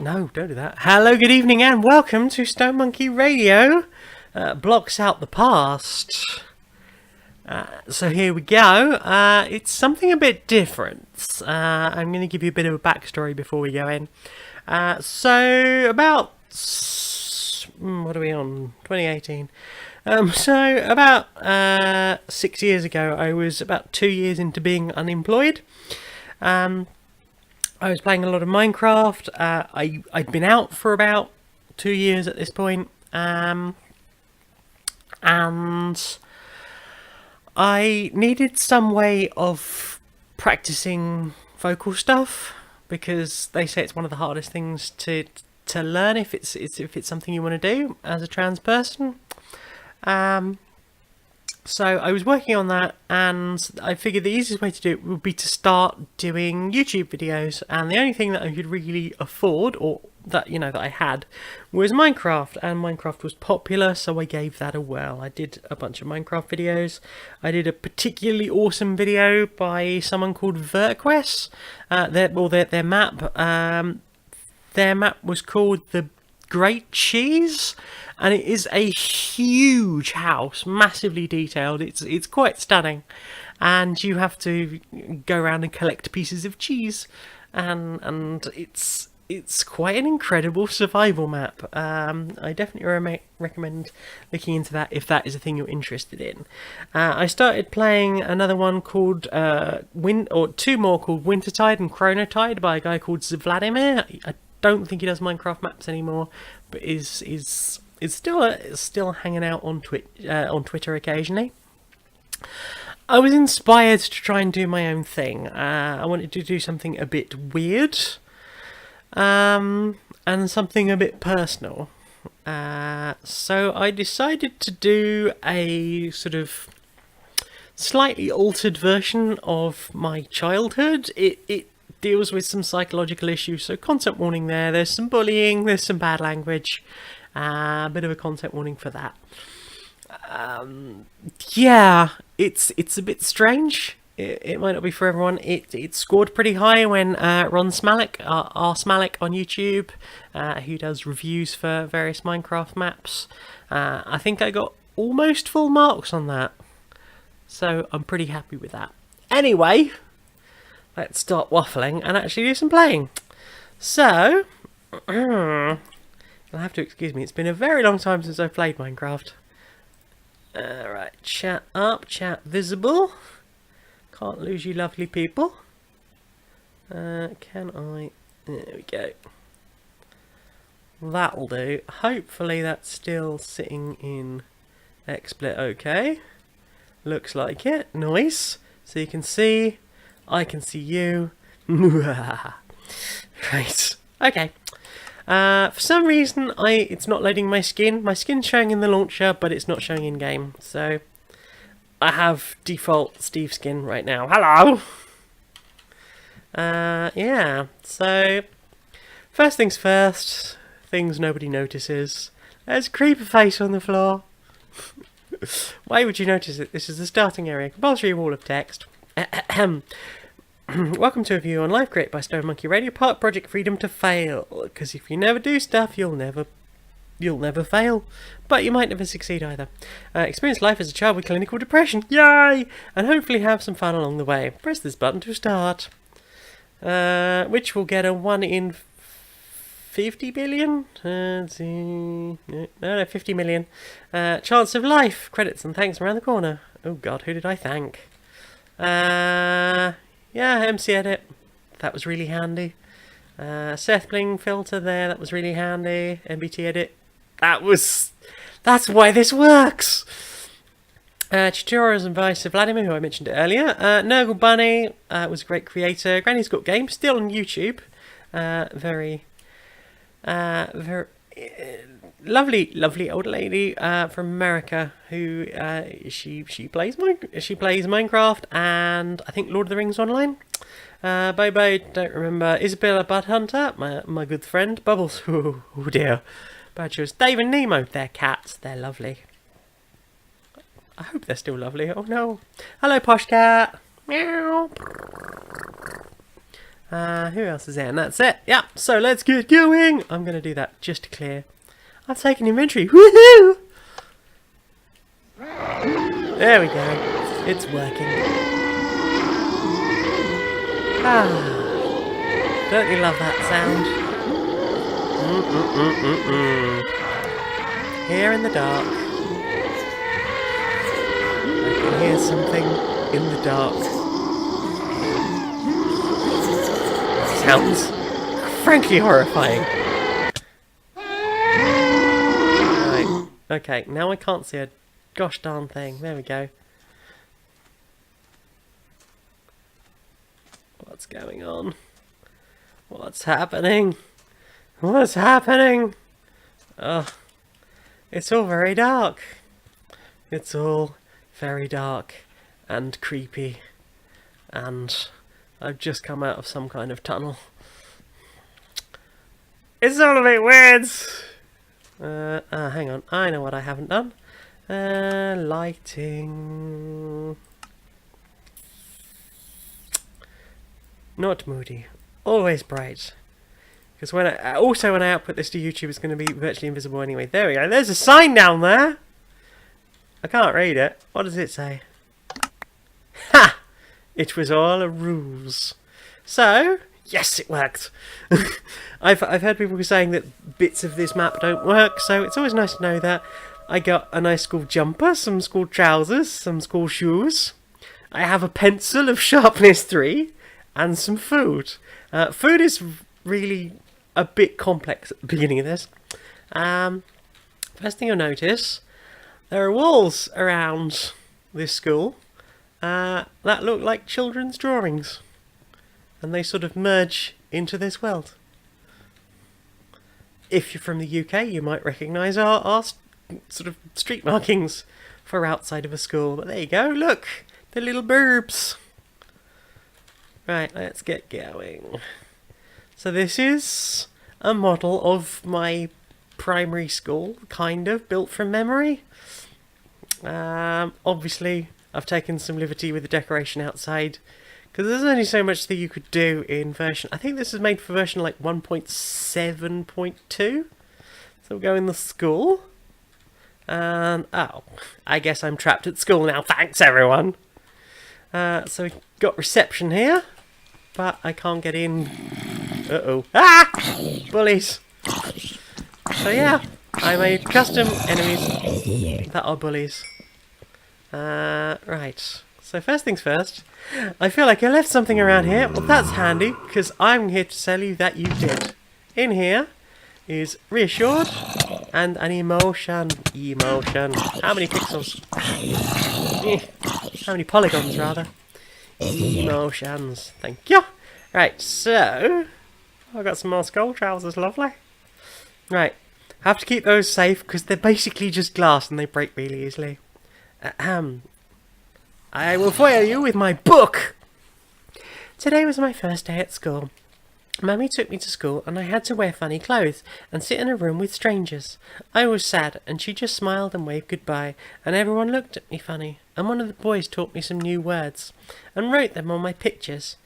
No, don't do that. Hello, good evening, and welcome to Stone Monkey Radio. Blocks out the past. So here we go. It's something a bit different. I'm going to give you a bit of a backstory before we go in. So about what are we on? 2018. So about 6 years ago, I was about 2 years into being unemployed. I was playing a lot of Minecraft. I'd been out for about 2 years at this point, and I needed some way of practicing vocal stuff because they say it's one of the hardest things to learn if it's something you want to do as a trans person. So I was working on that, and I figured the easiest way to do it would be to start doing YouTube videos. And the only thing that I could really afford, or that I had, was Minecraft. And Minecraft was popular, so I gave that a whirl. I did a bunch of Minecraft videos. I did a particularly awesome video by someone called VertQuest. Their map was called the Great Cheese. And it is a huge house, massively detailed. It's quite stunning, and you have to go around and collect pieces of cheese, and it's quite an incredible survival map. I definitely recommend looking into that if that is a thing you're interested in. I started playing another one called two more called Wintertide and Chronotide by a guy called Vladimir. I don't think he does Minecraft maps anymore, but is still hanging out on Twitter occasionally. I was inspired to try and do my own thing. I wanted to do something a bit weird, and something a bit personal. So I decided to do a sort of slightly altered version of my childhood. It deals with some psychological issues, so content warning there. There's some bullying, there's some bad language. A bit of a content warning for that. It's a bit strange. It might not be for everyone. It scored pretty high when Ron Smallick, R Smallick on YouTube, who does reviews for various Minecraft maps. I think I got almost full marks on that, so I'm pretty happy with that. Anyway, let's start waffling and actually do some playing. So. You'll have to excuse me, it's been a very long time since I've played Minecraft. Right, chat up, chat visible. Can't lose you lovely people. Can I... There we go. That'll do. Hopefully that's still sitting in XSplit okay. Looks like it. Nice. So you can see, I can see you. Right. Okay. For some reason, it's not loading my skin. My skin's showing in the launcher, but it's not showing in game. So I have default Steve skin right now. Hello. Yeah. So first things first. Things nobody notices. There's a creeper face on the floor. Why would you notice it? This is the starting area. Compulsory wall of text. Welcome to a view on Live created by Stone Monkey Radio, part Project Freedom to Fail. Because if you never do stuff, you'll never fail. But you might never succeed either. Experience life as a child with clinical depression. Yay! And hopefully have some fun along the way. Press this button to start. Which will get a 1 in 50 billion? Let's see. No, 50 million. Chance of life. Credits and thanks around the corner. Oh god, who did I thank? Yeah, MC Edit, that was really handy. Seth Bling filter there, that was really handy. MBT Edit, that's why this works. Tutorials and advice of Vladimir, who I mentioned earlier. Nurgle Bunny was a great creator. Granny's Got Games, still on YouTube. Very lovely old lady from America who she plays Minecraft and I think Lord of the Rings Online. Bobo, don't remember. Isabella Budhunter, my good friend. Bubbles, oh dear. Badgers. Dave and Nemo, they're cats. They're lovely. I hope they're still lovely. Oh no. Hello, Posh Cat. Meow. Who else is there? And that's it. Yeah, so let's get going. I'm going to do that just to clear. I've taken inventory. Woohoo! There we go. It's working. Don't you love that sound? Here in the dark. I can hear something in the dark. Sounds frankly horrifying. Right. Okay, now I can't see a gosh darn thing. There we go. What's going on? What's happening? What's happening? Oh, it's all very dark. It's all very dark and creepy. And I've just come out of some kind of tunnel. It's all a bit weird. Hang on. I know what I haven't done. Lighting. Not moody. Always bright. Because when I output this to YouTube, it's going to be virtually invisible anyway. There we go. There's a sign down there. I can't read it. What does it say? Ha! It was all a ruse. So, yes, it worked. I've heard people saying that bits of this map don't work, so it's always nice to know that. I got a nice school jumper, some school trousers, some school shoes. I have a pencil of sharpness 3, and some food. Food is really a bit complex at the beginning of this. First thing you'll notice, there are walls around this school that look like children's drawings. And they sort of merge into this world. If you're from the UK, you might recognise our sort of street markings for outside of a school. But there you go, look! The little burbs! Right, let's get going. So this is a model of my primary school, kind of, built from memory. Obviously, I've taken some liberty with the decoration outside, because there's only so much that you could do in version... I think this is made for version like 1.7.2. So we'll go in the school. And, oh, I guess I'm trapped at school now. Thanks, everyone. So we've got reception here, but I can't get in. Uh-oh. Ah! Bullies. So yeah, I made custom enemies that are bullies. Right. So first things first, I feel like I left something around here. Well, that's handy, because I'm here to tell you that you did. In here is reassured and an emotion. Emotion. How many pixels? How many polygons, rather? Emotions. Thank you. Right, so I've got some more skull trousers. Lovely. Right. Have to keep those safe, because they're basically just glass and they break really easily. I will foil you with my book! Today was my first day at school. Mummy took me to school and I had to wear funny clothes and sit in a room with strangers. I was sad and she just smiled and waved goodbye and everyone looked at me funny. And one of the boys taught me some new words and wrote them on my pictures.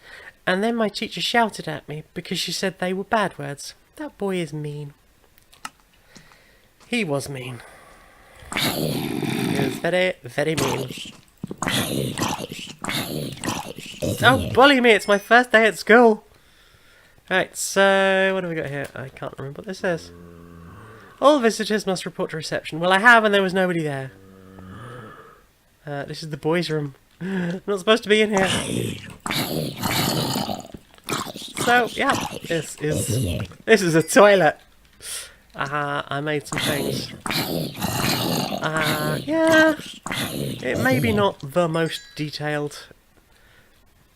And then my teacher shouted at me because she said they were bad words. That boy is mean. He was mean. He was very, very mean. Oh, bully me! It's my first day at school! Right, so what have we got here? I can't remember what this says. All visitors must report to reception. Well, I have, and there was nobody there. This is the boys' room. I'm not supposed to be in here. So, yeah, this is a toilet. I made some things. Yeah, it may be not the most detailed.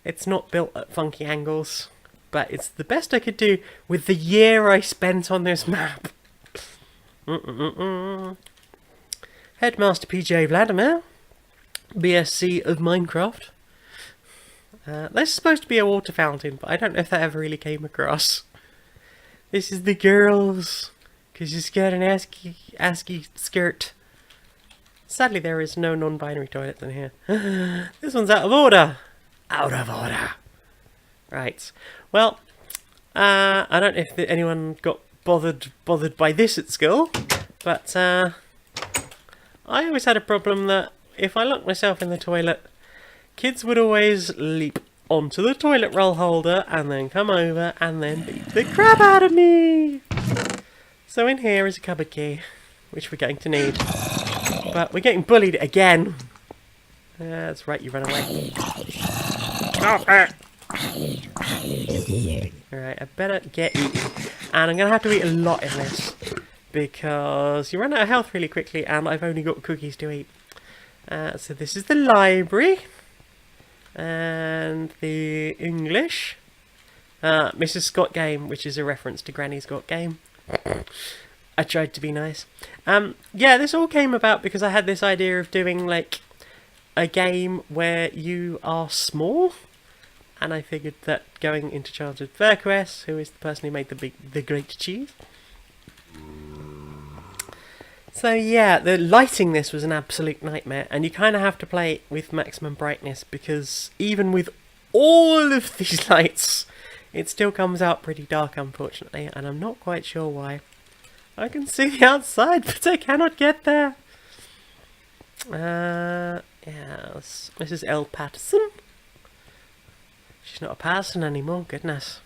It's not built at funky angles, but it's the best I could do with the year I spent on this map. Headmaster PJ Vladimir, BSc of Minecraft. This is supposed to be a water fountain, but I don't know if that ever really came across. This is the girls, because she's got an ASCII skirt. Sadly, there is no non-binary toilets in here. This one's out of order. Out of order. Right. Well, I don't know if anyone got bothered by this at school, but I always had a problem that if I locked myself in the toilet, kids would always leap onto the toilet roll holder and then come over and then beat the crap out of me. So in here is a cupboard key, which we're going to need. But we're getting bullied again. That's right, you run away. Stop it! Alright, I better get eating. And I'm going to have to eat a lot in this, because you run out of health really quickly and I've only got cookies to eat. So this is the library. And the English. Mrs. Scott game, which is a reference to Granny Scott game. I tried to be nice. Yeah, this all came about because I had this idea of doing like a game where you are small, and I figured that going into childhood Verquest, who is the person who made the great cheese. So yeah, the lighting this was an absolute nightmare, and you kind of have to play it with maximum brightness because even with all of these lights, it still comes out pretty dark, unfortunately, and I'm not quite sure why. I can see the outside, but I cannot get there. Yes, Mrs. L. Patterson. She's not a Patterson anymore, goodness.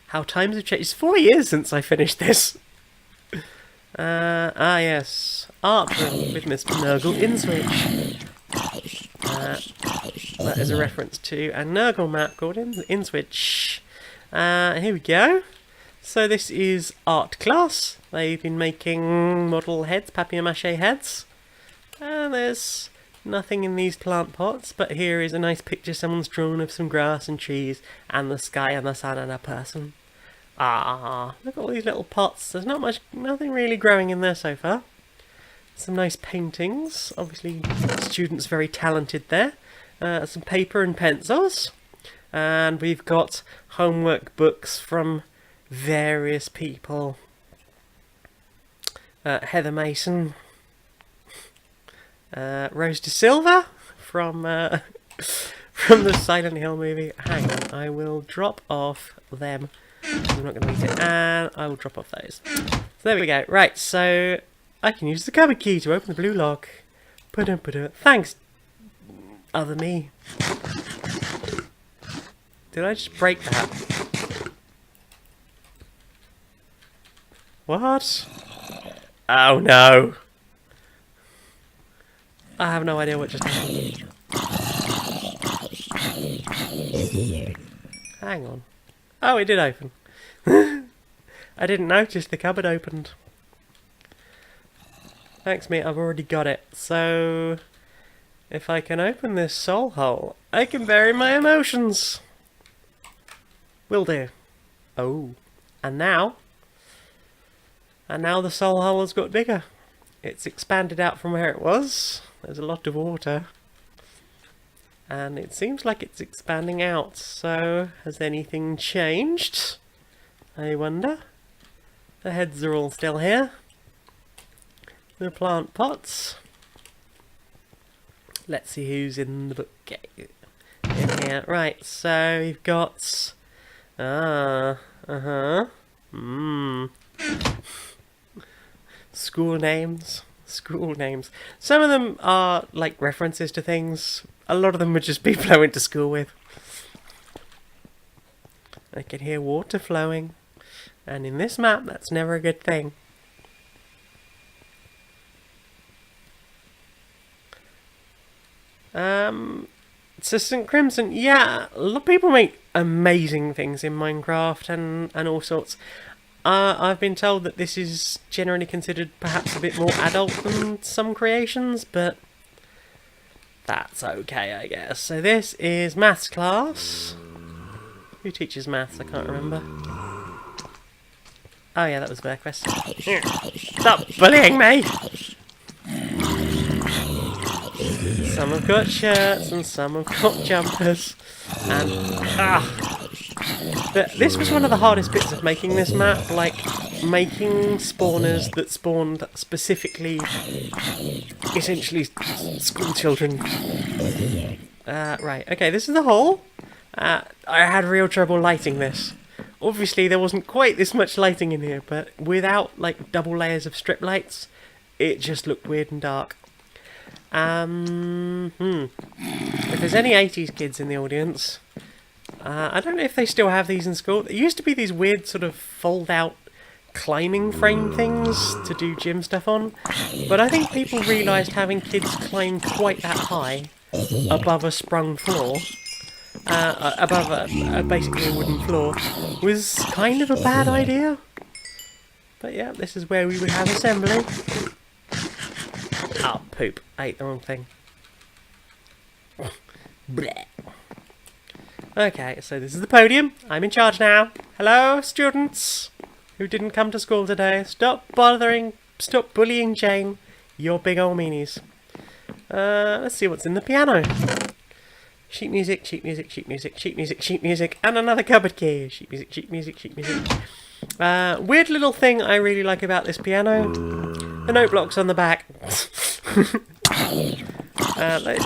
How times have changed. It's 4 years since I finished this. Yes. Art room with Miss Nurgle Inswitch. That is a reference to a Nurgle map called Inswitch. Here we go. So this is art class. They've been making model heads, papier-mâché heads. And there's nothing in these plant pots, but here is a nice picture someone's drawn of some grass and trees and the sky and the sun and a person. Ah, look at all these little pots. There's nothing really growing in there so far. Some nice paintings. Obviously, students very talented there. Some paper and pencils. And we've got homework books from various people. Heather Mason. Rose De Silva from the Silent Hill movie. Hang on, I will drop off them. I'm not going to eat it, and I will drop off those. So there we go. Right, so I can use the cupboard key to open the blue lock. Thanks, other me. Did I just break that? What? Oh no. I have no idea what just happened. Hang on. Oh, it did open. I didn't notice the cupboard opened. Thanks, mate. I've already got it. So, if I can open this soul hole, I can bury my emotions. Will do. Oh. And now the soul hole has got bigger. It's expanded out from where it was. There's a lot of water. And it seems like it's expanding out. So, has anything changed? I wonder. The heads are all still here. The plant pots. Let's see who's in the book. In here. Right, so we've got... School names. School names. Some of them are like references to things. A lot of them would just people I went to school with. I can hear water flowing. And in this map, that's never a good thing. Assistant Crimson. Yeah, a lot of people make amazing things in Minecraft and all sorts. I've been told that this is generally considered perhaps a bit more adult than some creations, but that's okay, I guess. So this is maths class. Who teaches maths? I can't remember. Oh yeah, that was their question. Stop bullying me! Some have got shirts and some have got jumpers. And this was one of the hardest bits of making this map, like making spawners that spawned specifically, essentially, school children. Right, okay, this is the hole. I had real trouble lighting this. Obviously there wasn't quite this much lighting in here, but without like double layers of strip lights, it just looked weird and dark. If there's any 80s kids in the audience, I don't know if they still have these in school. There used to be these weird sort of fold-out climbing frame things to do gym stuff on, but I think people realised having kids climb quite that high above a sprung floor, above basically a wooden floor, was kind of a bad idea. But yeah, this is where we would have assembly. Oh, poop. I ate the wrong thing. Blech. Okay, so this is the podium. I'm in charge now. Hello, students who didn't come to school today. Stop bullying Jane, your big old meanies. Let's see what's in the piano. Sheet music, sheet music, sheet music, sheet music, sheet music, and another cupboard key. Sheet music, sheet music, sheet music. Weird little thing I really like about this piano. The note blocks on the back. This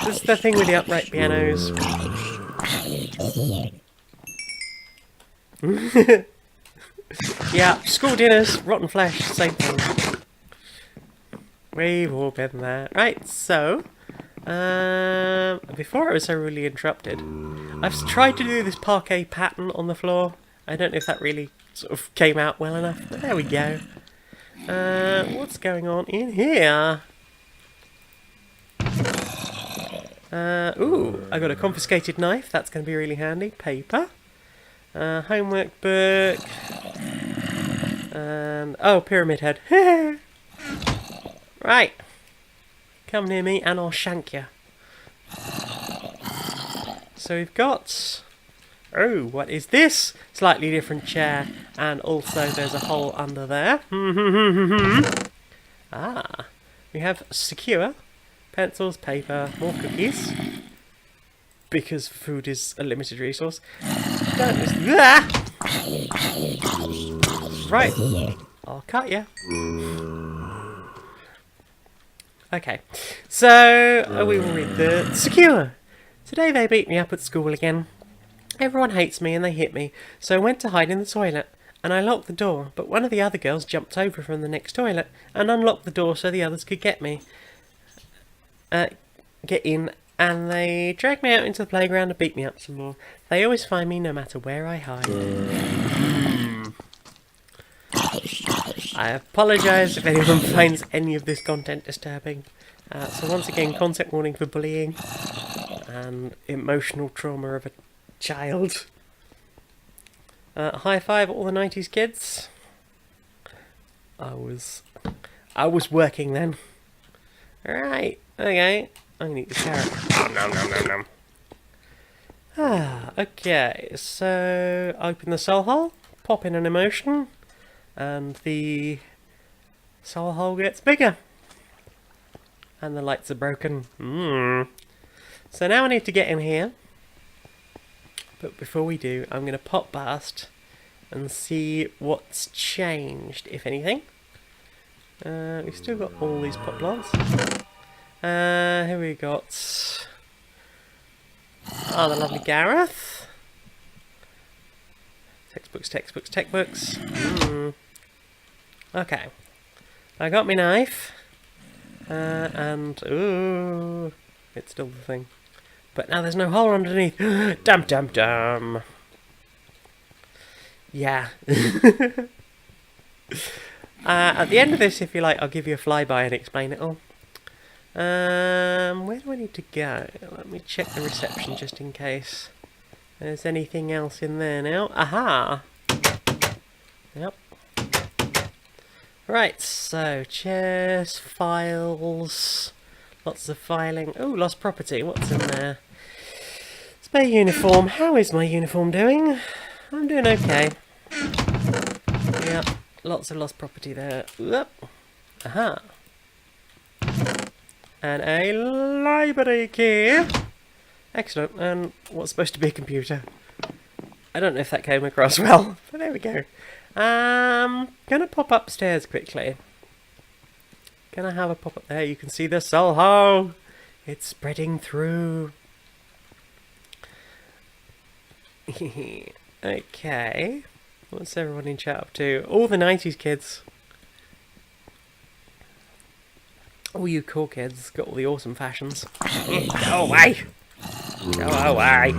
is the thing with the upright pianos. Yeah, school dinners, rotten flesh, same thing. We've all been there. Right, so, before I was so rudely interrupted, I've tried to do this parquet pattern on the floor. I don't know if that really sort of came out well enough, but there we go. What's going on in here? Ooh, I got a confiscated knife. That's going to be really handy. Paper. Homework book. And, oh, pyramid head. Right. Come near me and I'll shank you. So we've got... Oh, what is this? Slightly different chair. And also there's a hole under there. Ah. We have secure. Pencils, paper, more cookies. Because food is a limited resource. Don't listen. Right. I'll cut you. Okay. So, we will read the secure. Today they beat me up at school again. Everyone hates me and they hit me, so I went to hide in the toilet. And I locked the door, but one of the other girls jumped over from the next toilet and unlocked the door so the others could get me. Get in, and they dragged me out into the playground and beat me up some more. They always find me no matter where I hide. I apologise if anyone finds any of this content disturbing. So once again, content warning for bullying and emotional trauma of a child. High five all the 90s kids. I was working then. Alright, okay. I'm gonna eat the carrot. Nom nom nom nom. Okay, so open the soul hole, pop in an emotion, and the soul hole gets bigger. And the lights are broken. So now I need to get in here. But before we do, I'm going to pop past and see what's changed, if anything. We've still got all these pot plants. Here we got... Oh, the lovely Gareth. Textbooks, textbooks, textbooks. Okay. I got my knife. And... Ooh... It's still the thing. But now there's no hole underneath. Dum dum dum. Yeah. At the end of this, if you like, I'll give you a flyby and explain it all. Where do I need to go? Let me check the reception just in case there's anything else in there now. Aha! Yep. Right, so chairs, files, lots of filing. Oh, lost property. What's in there? Spare uniform. How is my uniform doing? I'm doing okay. Yep, lots of lost property there. Whoop. Aha. And a library key. Excellent. And what's supposed to be a computer. I don't know if that came across well, but there we go. Gonna pop upstairs quickly. Gonna have a pop up there. You can see the soul hole. It's spreading through. Okay. What's everyone in chat up to? All the 90s kids. All you cool kids got all the awesome fashions. Go away! Go away!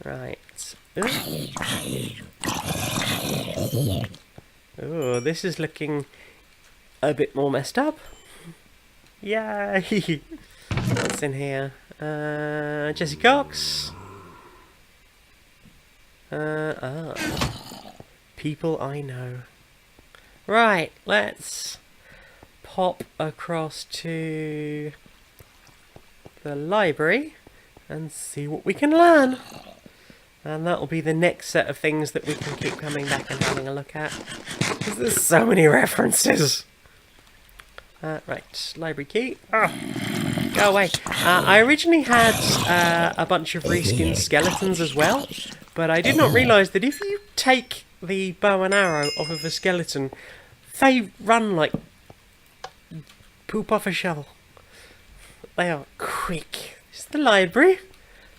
Right. Oh, this is looking a bit more messed up. Yay! What's in here? Jesse Cox. People I know. Right, let's pop across to the library and see what we can learn. And that'll be the next set of things that we can keep coming back and having a look at. Because there's so many references. Right, library key. Oh, go away. I originally had a bunch of reskinned skeletons as well, but I did not realise that if you take the bow and arrow off of a skeleton, they run like poop off a shell. They are quick. This is the library.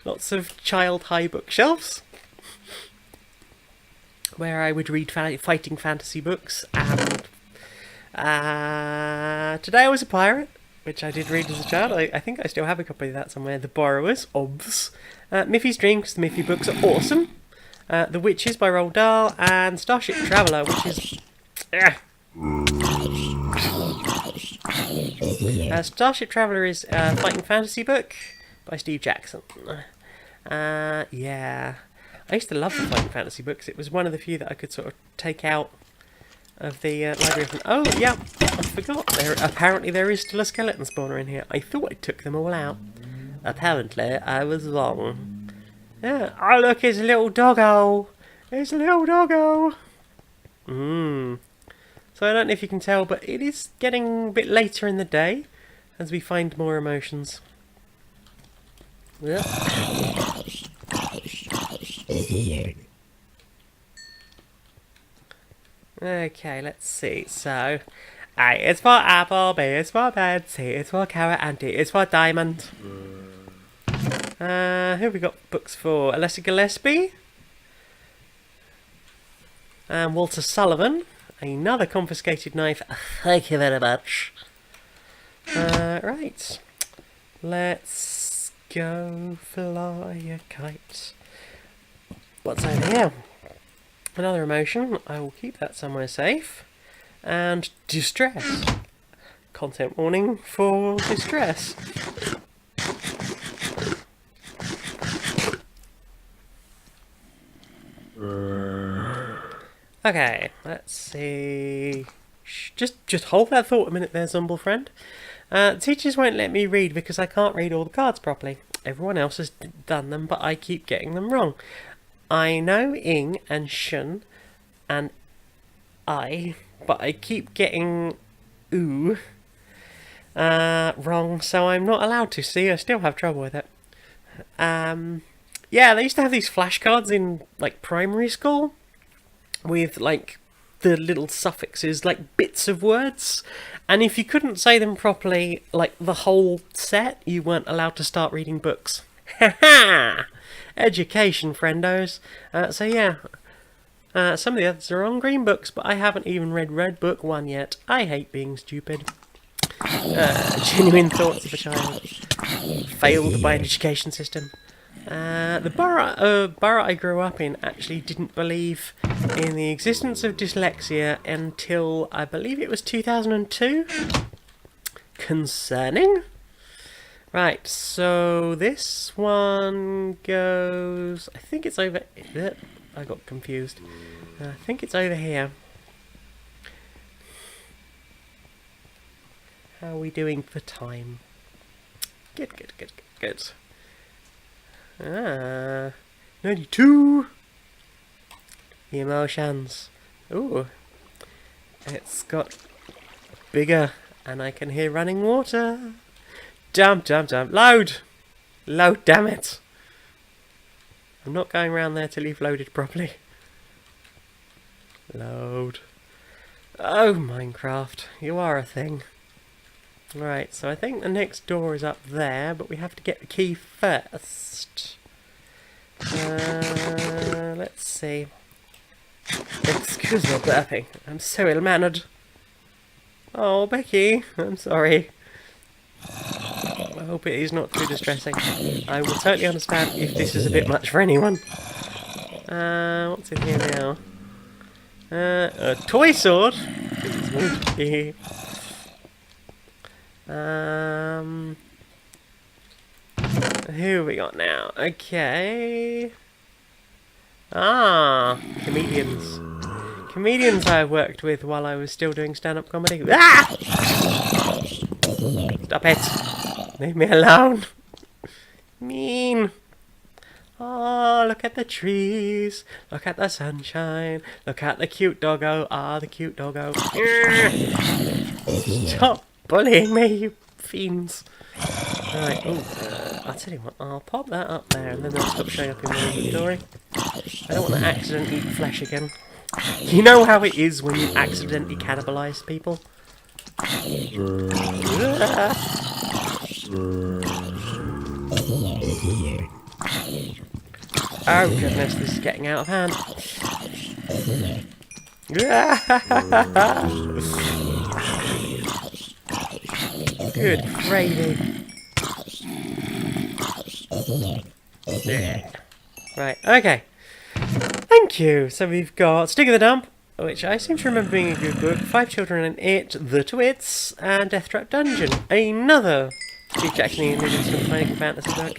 Lots of child high bookshelves where I would read fighting fantasy books, and today I was a pirate, which I did read as a child. I think I still have a copy of that somewhere. The Borrowers, obvs. Miffy's Dream, because the Miffy books are awesome. The Witches by Roald Dahl, and Starship Traveller, which is... Starship Traveller is a fighting fantasy book by Steve Jackson. Yeah. I used to love the fighting fantasy books. It was one of the few that I could sort of take out of the library. Oh, yeah, I forgot. Apparently there is still a skeleton spawner in here. I thought I took them all out. Apparently I was wrong. Yeah. Oh, look, it's a little doggo. It's a little doggo. So I don't know if you can tell, but it is getting a bit later in the day as we find more emotions. Yeah. Okay, let's see. So, A is for apple, B is for bed, C is for carrot, and D is for diamond. Who have we got books for? Alessa Gillespie. And Walter Sullivan. Another confiscated knife. Thank you very much. Right. Let's go fly a kite. What's over here? Another emotion. I will keep that somewhere safe. And distress. Content warning for distress. Okay, let's see. Just hold that thought a minute there, Zumble friend. Teachers won't let me read because I can't read all the cards properly. Everyone else has done them, but I keep getting them wrong. I know ing and shun and I, but I keep getting ooh wrong, so I'm not allowed to. See, I still have trouble with it. Yeah, they used to have these flashcards in like primary school with like the little suffixes, like bits of words, and if you couldn't say them properly, like the whole set, you weren't allowed to start reading books. Ha ha! Education, friendos. So yeah, some of the others are on green books, but I haven't even read Red Book 1 yet. I hate being stupid. Genuine thoughts of a child. Failed by an education system. The borough I grew up in actually didn't believe in the existence of dyslexia until I believe it was 2002. Concerning? Right, so this one goes... I think it's over... I got confused. I think it's over here. How are we doing for time? Good. 92! Emotions. Ooh. It's got bigger, and I can hear running water. Jump. Load! Load, damn it! I'm not going around there till you've loaded properly. Load. Oh, Minecraft, you are a thing. Right, so I think the next door is up there, but we have to get the key first. Let's see. Excuse my burping. I'm so ill-mannered. Oh, Becky, I'm sorry. I hope it is not too distressing. I will totally understand if this is a bit much for anyone. What's in here now? A toy sword. Who have we got now? Okay. Comedians. Comedians I worked with while I was still doing stand-up comedy. Ah! Stop it. Leave me alone. Mean. Oh, look at the trees. Look at the sunshine. Look at the cute doggo. Ah, the cute doggo. Stop bullying me, you fiends. Right, I'll tell you what, I'll pop that up there and then they'll stop showing up in my inventory. I don't want to accidentally eat flesh again. You know how it is when you accidentally cannibalise people? Oh goodness, this is getting out of hand. Good gravy. Right, okay. Thank you. So we've got Stick of the Dump, which I seem to remember being a good book, 5 Children and It, The Twits, and Death Trap Dungeon. Another Steve Jackson and Livingstone Final Fantasy book.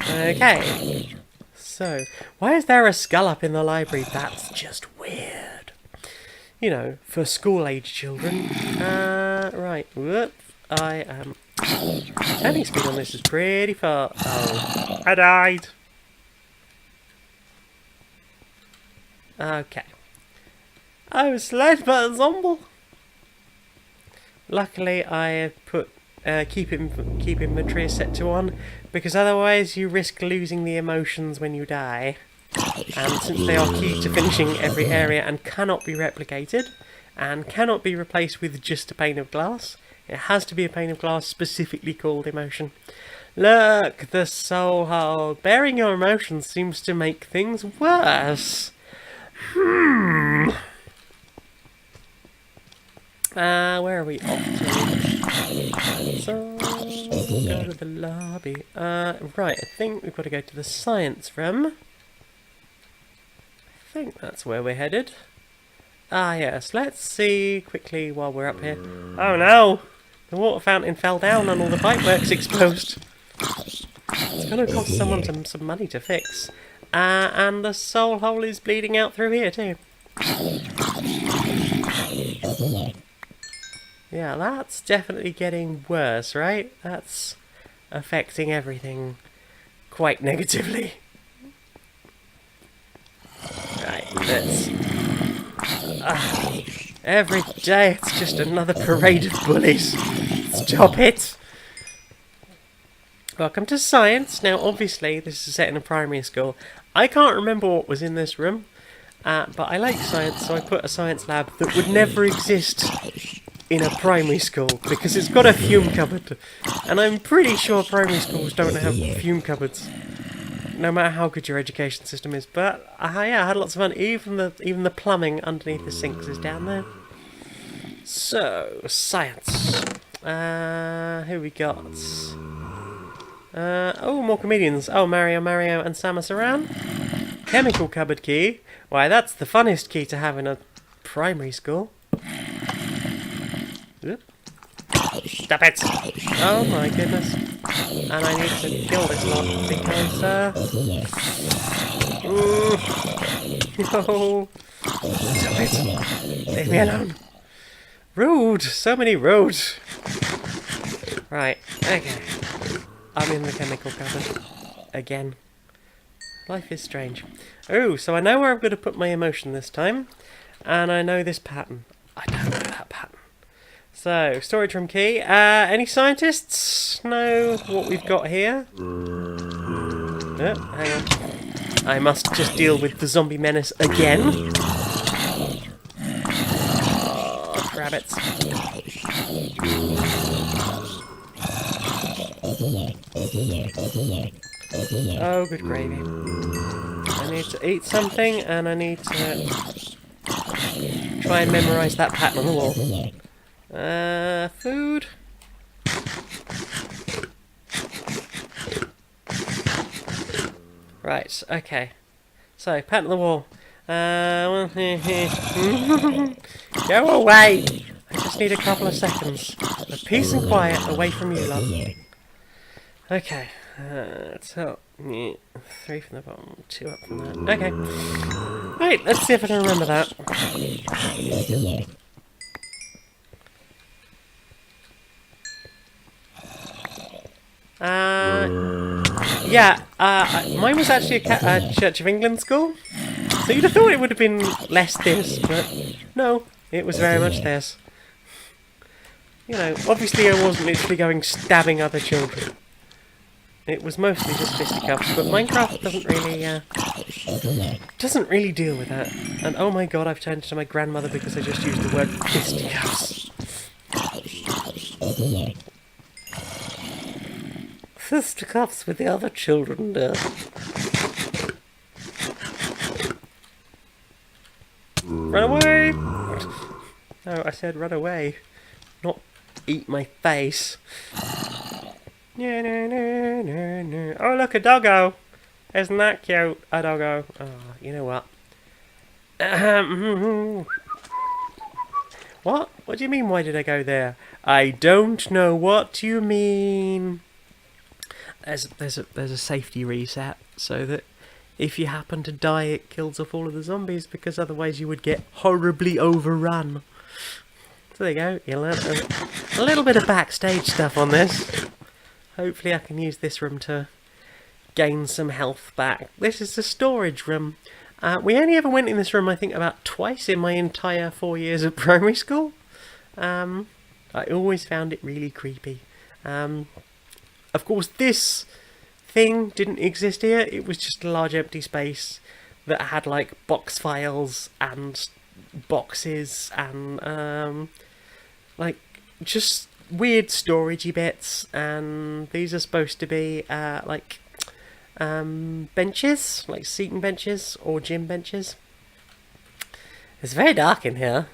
Okay. So, why is there a skull up in the library? That's just weird. You know, for school-age children. Right. Whoop. Turning speed on this is pretty far. Oh, I died. Okay. I was slain by a zombie. Luckily, I have put keep inventory set to 1, because otherwise you risk losing the emotions when you die. And since they are key to finishing every area and cannot be replicated, and cannot be replaced with just a pane of glass, it has to be a pane of glass specifically called emotion. Look, the soul hole. Bearing your emotions seems to make things worse. Where are we off to? So, go to the lobby. Right, I think we've got to go to the science room. I think that's where we're headed. Ah, yes, let's see quickly while we're up here. Oh no! The water fountain fell down and all the pipeworks exposed. It's going to cost someone some money to fix. And the soul hole is bleeding out through here too. Yeah, that's definitely getting worse, right? That's affecting everything quite negatively. Right, let's... every day it's just another parade of bullies. Stop it! Welcome to science. Now, obviously, this is set in a primary school. I can't remember what was in this room, but I like science, so I put a science lab that would never exist in a primary school, because it's got a fume cupboard. And I'm pretty sure primary schools don't have fume cupboards, no matter how good your education system is. But, yeah, I had lots of fun. Even the plumbing underneath the sinks is down there. So, science. Who we got? Oh, more comedians. Oh, Mario, and Samus around. Chemical cupboard key. Why, that's the funnest key to have in a primary school. Stop it! Oh my goodness. And I need to kill this lot because, no! Stop it! Leave me alone! Rude! So many roads! Right, okay. I'm in the chemical cupboard. Again. Life is strange. Oh, so I know where I'm going to put my emotion this time. And I know this pattern. I don't know that pattern. So, storage room key. Any scientists know what we've got here? Oh, hang on. I must just deal with the zombie menace again. Oh, rabbits. Oh, good gravy. I need to eat something, and I need to try and memorise that pattern on the wall. Food. Right, okay. So, pattern on the wall. Go away! I just need a couple of seconds of peace and quiet away from you, love. Okay. So, 3 from the bottom, 2 up from that. Okay. Right, let's see if I can remember that. Yeah, mine was actually a Church of England school, so you'd have thought it would have been less this, but no, it was very much this. You know, obviously I wasn't literally going stabbing other children. It was mostly just fisticuffs, but Minecraft doesn't really deal with that. And oh my god, I've turned into my grandmother because I just used the word fisticuffs. Fisticuffs with the other children, Run away! No, I said run away, not eat my face. Oh, look, a doggo! Isn't that cute? A doggo. Oh, you know what? What? What do you mean, why did I go there? I don't know what you mean. There's a safety reset, so that if you happen to die, it kills off all of the zombies, because otherwise you would get horribly overrun. So there you go, you learn a little bit of backstage stuff on this. Hopefully I can use this room to gain some health back. This is the storage room. We only ever went in this room, I think, about twice in my entire 4 years of primary school. I always found it really creepy. Of course, this thing didn't exist here. It was just a large empty space that had, like, box files and boxes and, like, just weird storagey bits. And these are supposed to be, benches, like seating benches or gym benches. It's very dark in here.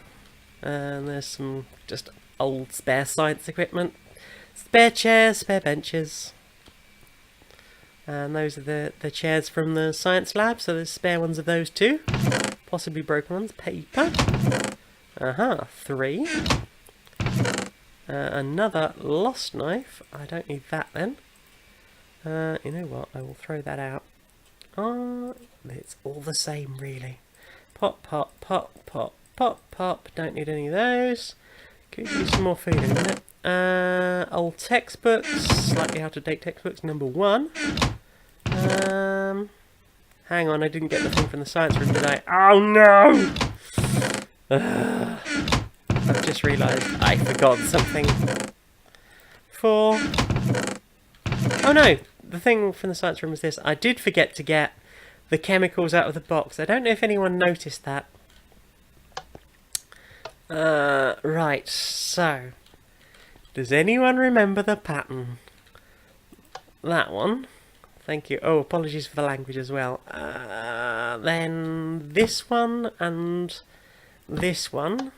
And there's some just old spare science equipment. Spare chairs, spare benches. And those are the chairs from the science lab, so there's spare ones of those too. Possibly broken ones. Paper. 3. Another lost knife. I don't need that then. You know what, I will throw that out. It's all the same really. Pop, pop, pop, pop, pop, pop. Don't need any of those. Could use some more food in a minute. Old textbooks, slightly out-of-date textbooks, number 1. Hang on, I didn't get the thing from the science room, did I? Oh no! I've just realised I forgot something. 4. Oh no, the thing from the science room was this. I did forget to get the chemicals out of the box. I don't know if anyone noticed that. Right, so does anyone remember the pattern? That one. Thank you. Oh, apologies for the language as well. Then this one and this one.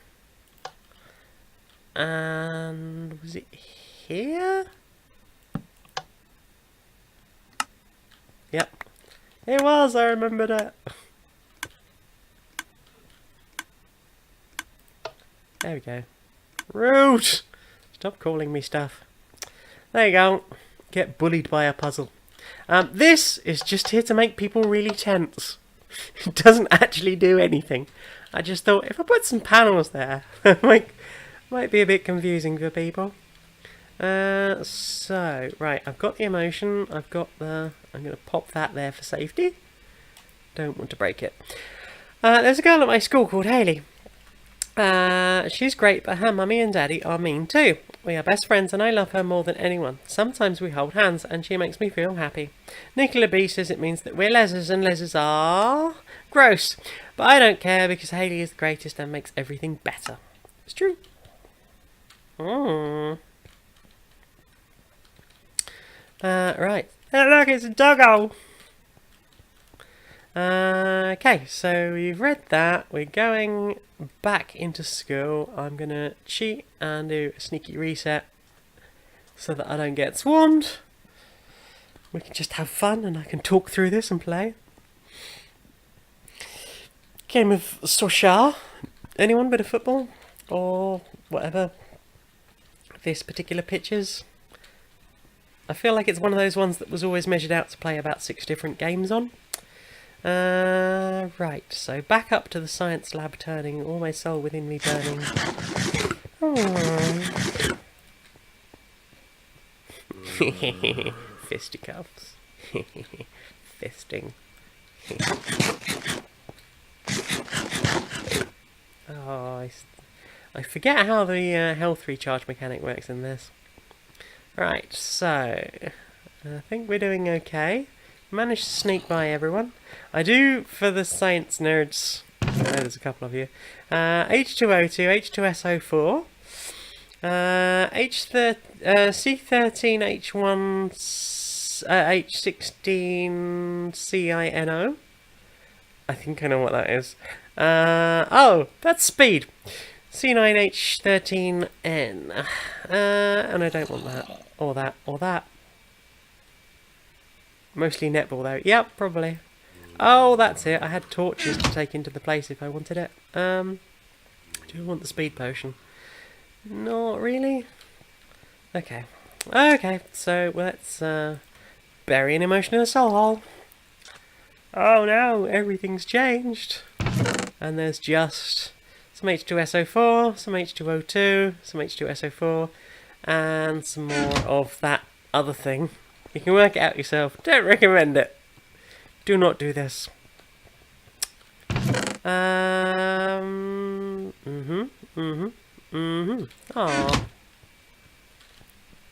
And was it here? Yep. It was, I remembered it. There we go. Rude! Stop calling me stuff. There you go. Get bullied by a puzzle. This is just here to make people really tense. It doesn't actually do anything. I just thought, if I put some panels there, might be a bit confusing for people. So, right, I've got the emotion, I'm going to pop that there for safety. Don't want to break it. There's a girl at my school called Hayley. She's great, but her mummy and daddy are mean too. We are best friends and I love her more than anyone. Sometimes we hold hands and she makes me feel happy. Nicola B says it means that we're lesers and lesers are gross. But I don't care because Hayley is the greatest and makes everything better. It's true. Right. Oh, look, it's a doggo! Okay, so we've read that. We're going back into school. I'm going to cheat and do a sneaky reset so that I don't get swarmed. We can just have fun and I can talk through this and play. Game of Sochar. Anyone bit of football? Or whatever this particular pitch is? I feel like it's one of those ones that was always measured out to play about 6 different games on. Right, so back up to the science lab turning, all my soul within me burning. Oh. Fisticuffs. Fisting. Oh, I forget how the health recharge mechanic works in this. Right, so I think we're doing okay. Managed to sneak by everyone. I do, for the science nerds, I know there's a couple of you, H2O2, H2SO4, C13H1, H16CINO. I think I know what that is. Oh, that's speed. C9H13N. And I don't want that, or that, or that. Mostly netball though. Yep, probably. Oh, that's it. I had torches to take into the place if I wanted it. Do I want the speed potion? Not really. Okay. Okay, so let's bury an emotion in a soul hole. Oh no, everything's changed. And there's just some H2SO4, some H2O2, some H2SO4, and some more of that other thing. You can work it out yourself. Don't recommend it. Do not do this. Aw.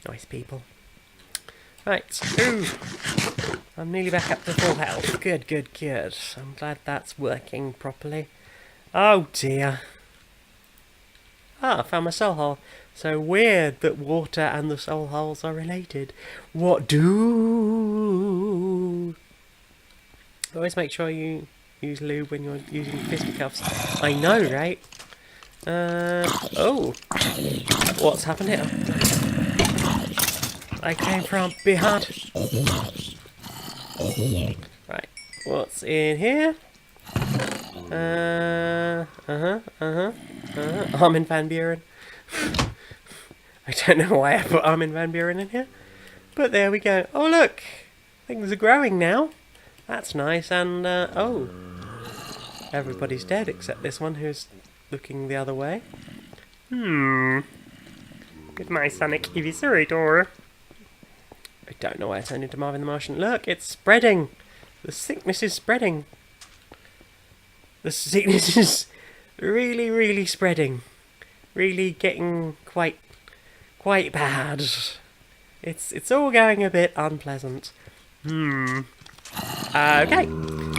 Nice people. Right. Ooh. I'm nearly back up to full health. Good, good, good. I'm glad that's working properly. Oh dear. Ah, I found my soul hole. So weird that water and the soul holes are related. What do? Always make sure you use lube when you're using fisticuffs. I know, right? Oh. What's happened here? I came from behind. Right. What's in here? Armin van Buren. I don't know why I put Armin van Buren in here, but there we go. Oh look, things are growing now. That's nice. And oh, everybody's dead except this one who's looking the other way. With my sonic eviscerator. I don't know why I turned into Marvin the Martian. Look, it's spreading. The sickness is spreading. The sickness is really, really spreading. Really getting quite bad. It's all going a bit unpleasant. Okay.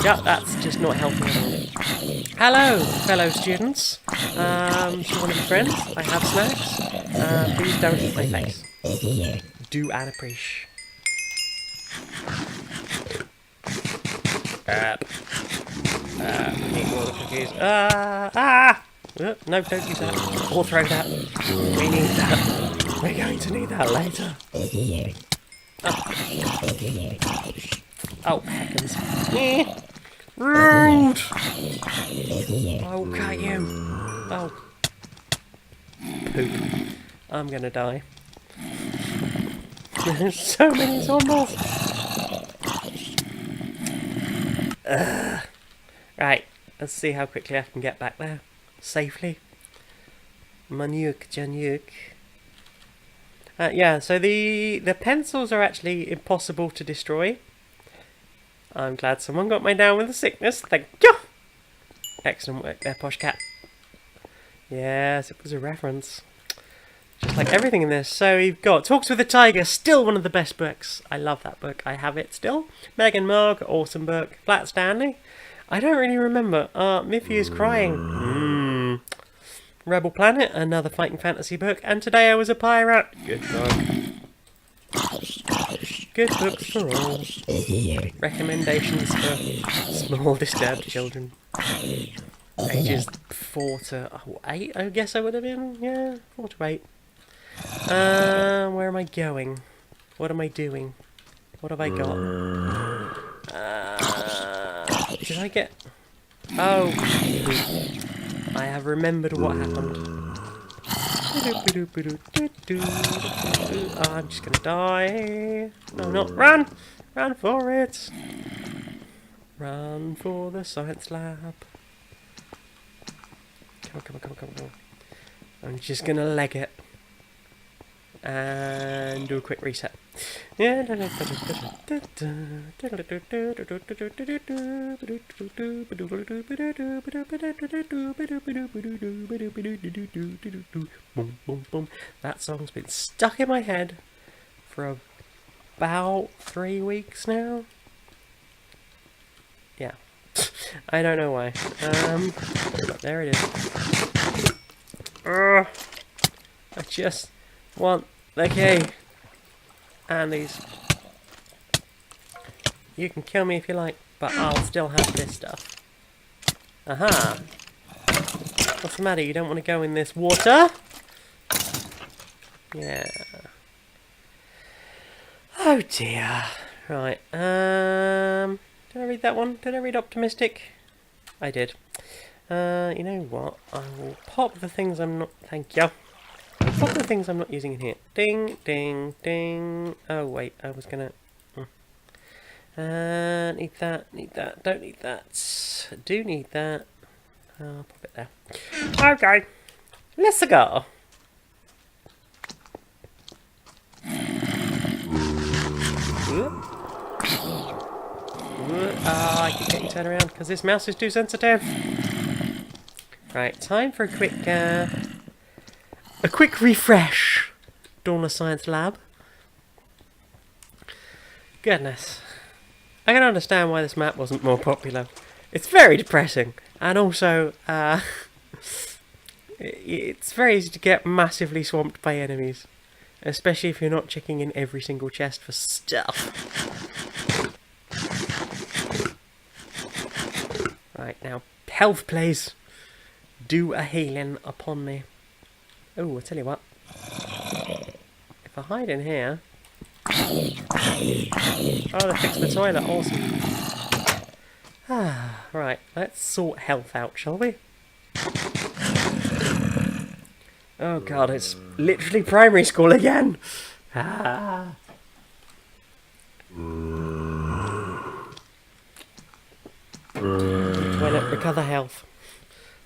Yep, that's just not helping at all. Hello, fellow students. Do you want to be friends? I have snacks. Please don't eat my face. Do an appreciate. Eat all the cookies. No, don't use that. Or throw that. We need that. We're going to need that later. Oh, heckens. Rude! I'll cut you. Oh. Poop. I'm gonna die. There's so many zombies. Right, let's see how quickly I can get back there. Safely. Manuk, Januk. Yeah, so the pencils are actually impossible to destroy. I'm glad someone got me down with the sickness. Thank you! Excellent work there, Posh Cat. Yes, it was a reference. Just like everything in this. So we've got Talks with a Tiger, still one of the best books. I love that book. I have it still. Meg and Mog, awesome book. Flat Stanley. I don't really remember. Miffy is Crying. Rebel Planet, another fighting fantasy book. And Today I Was a Pirate. Good book. Good books for all. Recommendations for small disturbed children. Ages 4 to 8, I guess I would have been. Yeah, 4 to 8. Where am I going? What am I doing? What have I got? Did I get... Oh, I have remembered what happened. Oh, I'm just gonna die. No, not run! Run for it! Run for the science lab. Come on. I'm just gonna leg it. And do a quick reset. That song's been stuck in my head for about 3 weeks now. Yeah. I don't know why. There it is. I just want the key. And these. You can kill me if you like, but I'll still have this stuff. Aha! What's the matter? You don't want to go in this water? Yeah. Oh dear. Right. Did I read that one? Did I read Optimistic? I did. You know what? I will pop the things I'm not... Thank you. Pop the things I'm not using in here. Ding, ding, ding. Oh, wait. I was going to... need that. Don't need that. Do need that. I'll pop it there. Okay. Let's go. I keep getting turned around because this mouse is too sensitive. Right, time for a quick refresh. Dawn of Science Lab. Goodness. I can understand why this map wasn't more popular. It's very depressing. And also, it's very easy to get massively swamped by enemies. Especially if you're not checking in every single chest for stuff. Right, now, health please. Do a healing upon me. Oh, I tell you what. If I hide in here... Oh, they fixed the toilet, awesome. Right, let's sort health out, shall we? Oh god, it's literally primary school again! Toilet, recover health.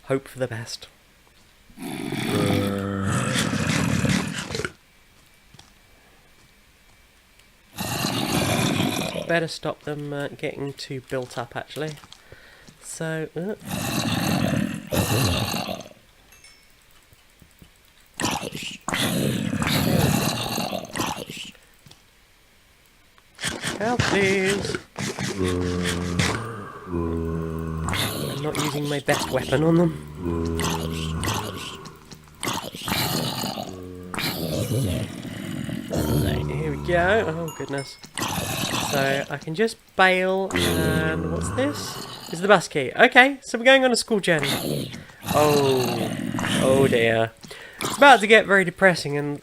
Hope for the best. Better stop them getting too built up, actually. So, help, please. I'm not using my best weapon on them. Right, here we go. Oh, goodness. So, I can just bail, and what's this? This is the bus key. Okay, so we're going on a school journey. Oh dear. It's about to get very depressing and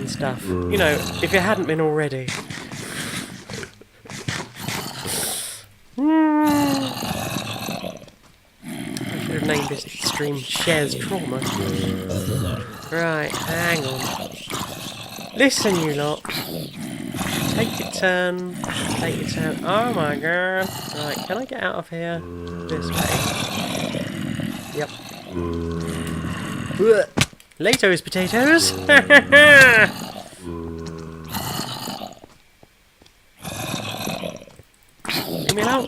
stuff. You know, if it hadn't been already. I should have named this stream Shares Trauma. Right, hang on. Listen, you lot. Take your turn. Take your turn. Oh my god. Right, can I get out of here? This way. Yep. Lato's potatoes. Leave me alone.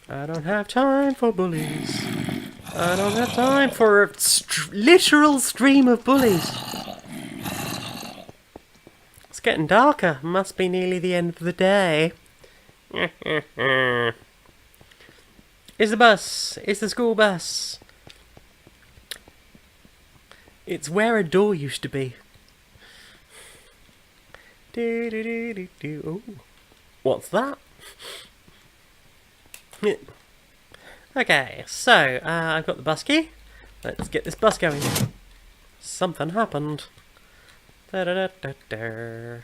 I don't have time for bullies. I don't have time for a literal stream of bullies. It's getting darker. Must be nearly the end of the day. Is the bus. It's the school bus. It's where a door used to be. Do, do, do, do, do. Ooh. What's that? Okay, so I've got the bus key. Let's get this bus going. Something happened. Da, da, da, da, da.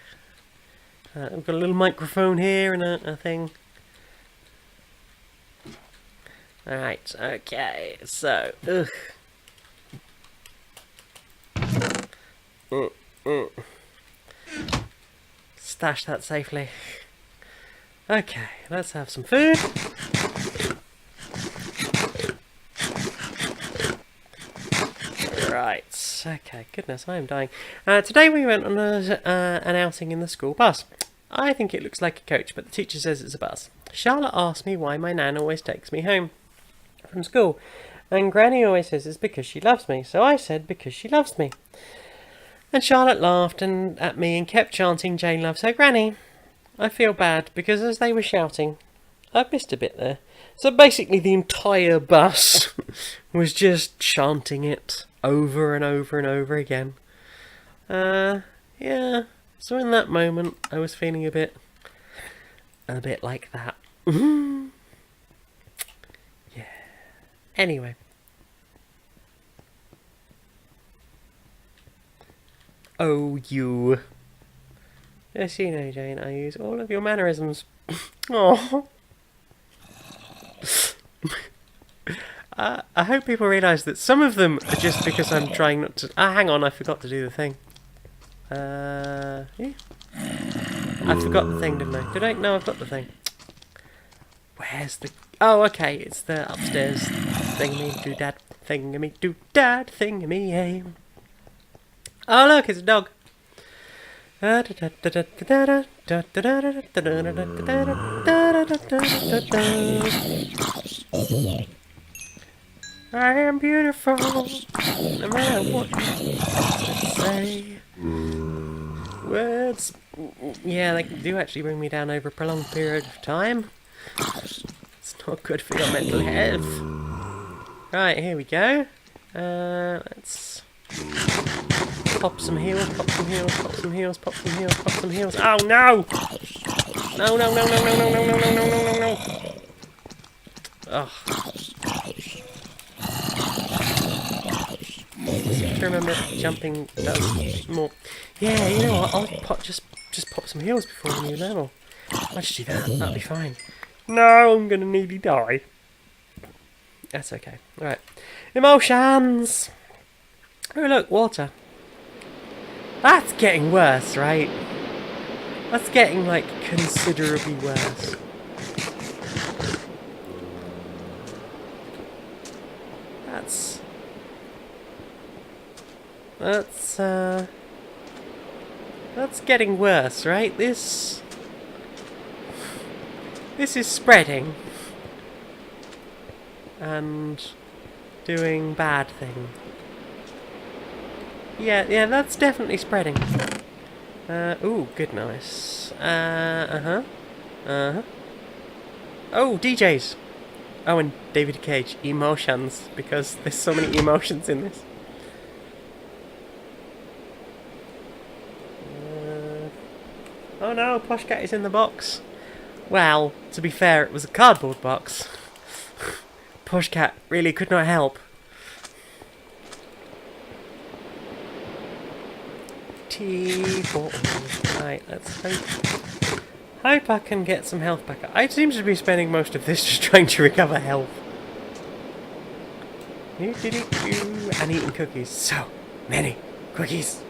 I've got a little microphone here and a thing. Alright, okay, so, stash that safely. Okay, let's have some food. Right, okay, goodness, I am dying. Today we went on an outing in the school bus. I think it looks like a coach, but the teacher says it's a bus. Charlotte asked me why my nan always takes me home from school, and Granny always says it's because she loves me, so I said because she loves me. And Charlotte laughed at me and kept chanting Jane loves her Granny. I feel bad because as they were shouting, I missed a bit there. So basically the entire bus was just chanting it over and over and over again. Yeah, so in that moment I was feeling a bit like that. Yeah. Anyway. Oh, you. Yes, you know, Jane, I use all of your mannerisms. Oh. I hope people realise that some of them are just because I'm trying not to... hang on, I forgot to do the thing. Yeah. I forgot the thing, didn't I? Did I? No, I've got the thing. Where's the... Oh, okay, it's the upstairs thingamy-doodad, thingamy-doodad, thingamy-yay. Oh, look, it's a dog. I am beautiful, no matter what you say. Words, yeah, they do actually bring me down over a prolonged period of time. It's not good for your mental health. Right, here we go. Let's pop some heels, pop some heels, pop some heels, pop some heels, pop some heels. Oh no! No, no, no, no, no, no, no, no, no, no, no, no, no. Ugh. I seem to remember jumping does more. Yeah, you know what? I'll just pop some heels before the new level. I'll just do that. That'll be fine. No, I'm gonna nearly die. That's okay. Alright. Emotions! Oh look, water. That's getting worse, right? That's getting, like, considerably worse. That's getting worse, right? This is spreading. And doing bad thing. Yeah, that's definitely spreading. Ooh, good, nice. Oh, DJs! Oh, and David Cage, emotions, because there's so many emotions in this. Oh no, Poshcat is in the box. Well, to be fair, it was a cardboard box. Poshcat really could not help. T4. Right, let's hope I can get some health back. I seem to be spending most of this just trying to recover health. And eating cookies. So many cookies.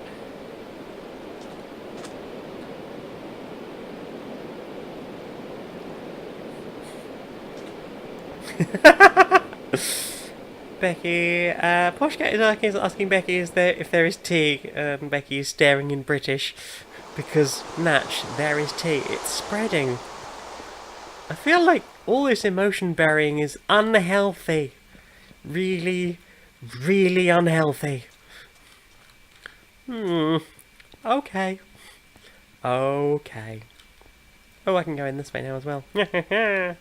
Becky, Poshcat is asking Becky if there is tea, and Becky is staring in British, because, Natch, there is tea. It's spreading. I feel like all this emotion burying is unhealthy. Really, really unhealthy. Okay. Okay. Oh, I can go in this way now as well. But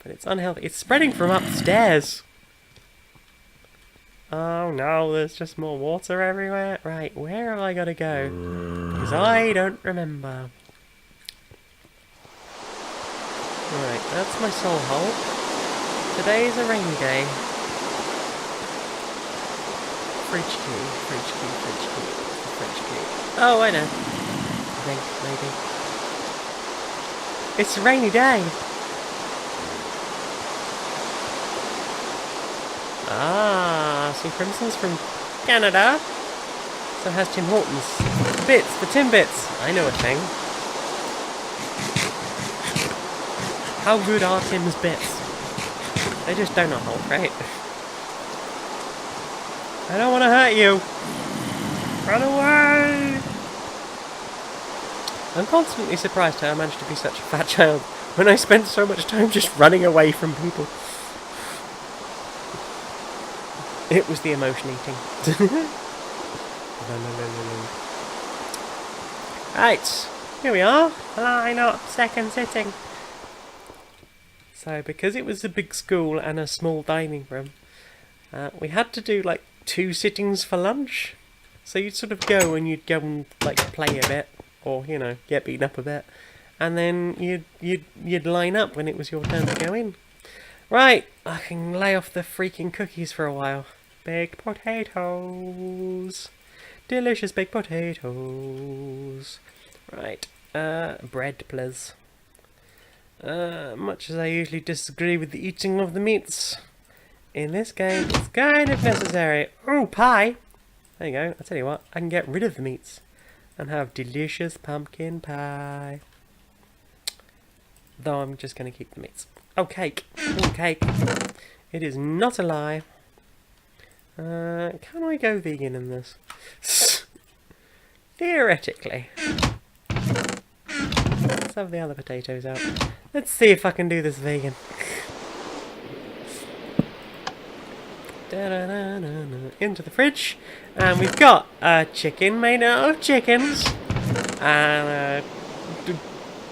it's unhealthy. It's spreading from upstairs. Oh no, there's just more water everywhere. Right, where have I got to go? Because I don't remember. Right, that's my soul hole. Today's a rainy day. Fridge key, fridge key, fridge key, fridge key. Oh, I know. I think, maybe. It's a rainy day. Ah, some crimsons from Canada. So has Tim Hortons. Bits, the Tim bits. I know a thing. How good are Tim's bits? They just donut hole, right? I don't want to hurt you. Run away! I'm constantly surprised how I managed to be such a fat child when I spent so much time just running away from people. It was the emotion eating. Right, here we are. Line up, second sitting. So, because it was a big school and a small dining room, we had to do like 2 sittings for lunch. So you'd sort of go and like play a bit, or you know, get beaten up a bit, and then you'd line up when it was your turn to go in. Right, I can lay off the freaking cookies for a while. Baked potatoes, delicious baked potatoes. Right, bread, please. Much as I usually disagree with the eating of the meats, in this game it's kind of necessary. Oh, pie! There you go, I'll tell you what, I can get rid of the meats and have delicious pumpkin pie. Though I'm just going to keep the meats. Oh, cake. Oh, cake. It is not a lie. Can I go vegan in this? Theoretically. Let's have the other potatoes out. Let's see if I can do this vegan. Into the fridge. And we've got a chicken made out of chickens. And a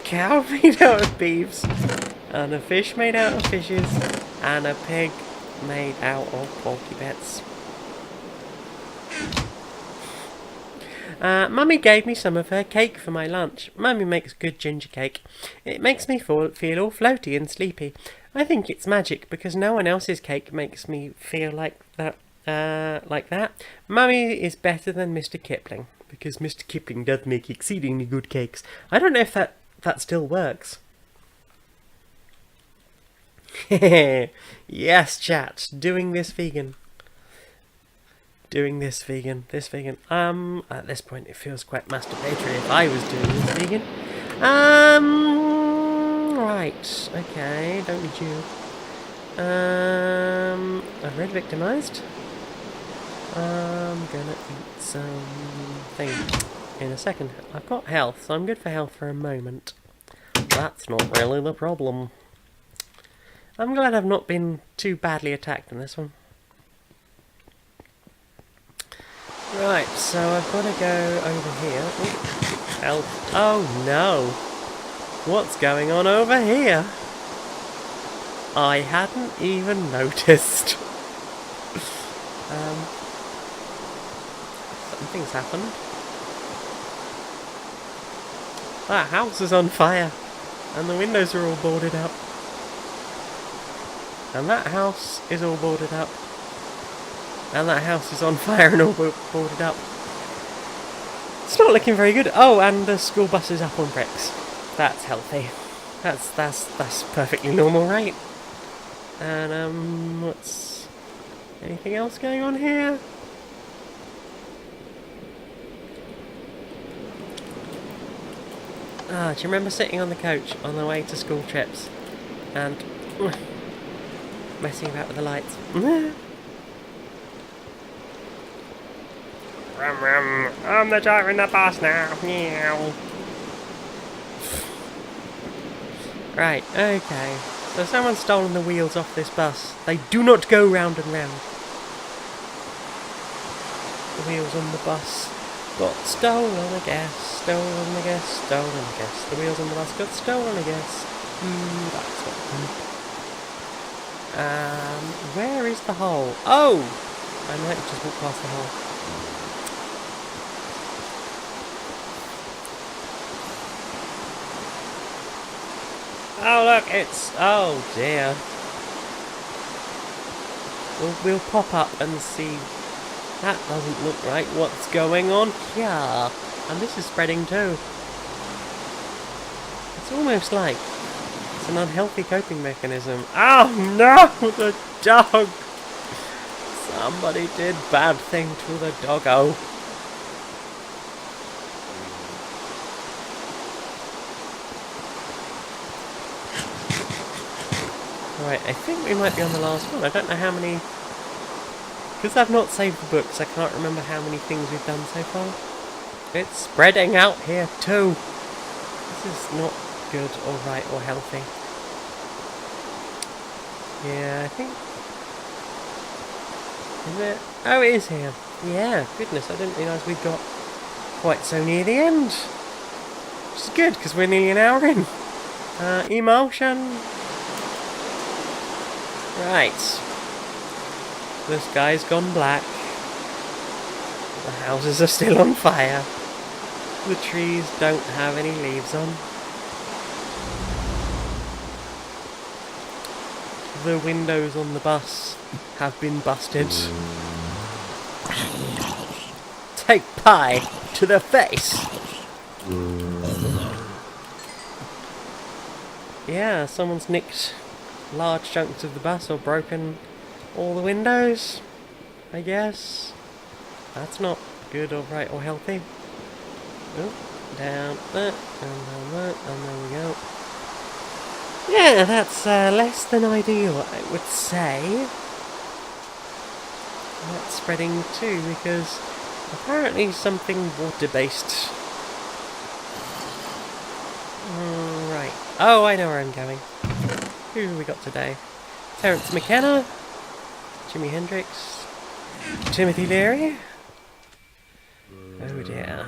cow made out of beefs. And a fish made out of fishes. And a pig made out of porky bits. Mummy gave me some of her cake for my lunch. Mummy makes good ginger cake. It makes me feel all floaty and sleepy. I think it's magic because no one else's cake makes me feel like that. Mummy is better than Mr. Kipling because Mr. Kipling does make exceedingly good cakes. I don't know if that still works. Yes, chat. Doing this vegan. At this point it feels quite masturbatory if I was doing this vegan. Right, okay, don't need you. I've read victimized. I'm gonna eat something in a second. I've got health, so I'm good for health for a moment. That's not really the problem. I'm glad I've not been too badly attacked in this one. Right, so I've got to go over here. Ooh, help. Oh no! What's going on over here? I hadn't even noticed. Something's happened. That house is on fire. And the windows are all boarded up. And that house is all boarded up. And that house is on fire and all boarded up. It's not looking very good. Oh, and the school bus is up on bricks. That's healthy. That's perfectly normal, right? And what's anything else going on here? Ah, do you remember sitting on the coach on the way to school trips and messing about with the lights? I'm the driver in the bus now. Meow. Right, okay. So someone's stolen the wheels off this bus. They do not go round and round. The wheels on the bus got stolen, I guess. Stolen, I guess. Stolen, I guess. The wheels on the bus got stolen, I guess. That's not good. Where is the hole? Oh! I might have just walked past the hole. Oh look, it's... oh dear. We'll pop up and see. That doesn't look right. What's going on here? And this is spreading too. It's almost like it's an unhealthy coping mechanism. Oh no! The dog! Somebody did bad thing to the doggo. Right, I think we might be on the last one. I don't know how many... because I've not saved the books, I can't remember how many things we've done so far. It's spreading out here too. This is not good or right or healthy. Yeah, I think... is it? Oh, it is here. Yeah, goodness, I didn't realise we'd got quite so near the end. Which is good, because we're nearly an hour in. Emotion. Right. The sky's gone black. The houses are still on fire. The trees don't have any leaves on. The windows on the bus have been busted. Take pie to the face! Yeah, someone's nicked large chunks of the bus or broken all the windows, I guess. That's not good or right or healthy. Oh, down that, and down that, and there we go. Yeah, that's less than ideal, I would say. That's spreading too, because apparently something water-based. Right. Oh, I know where I'm going. Who have we got today? Terence McKenna, Jimi Hendrix, Timothy Leary. Oh dear.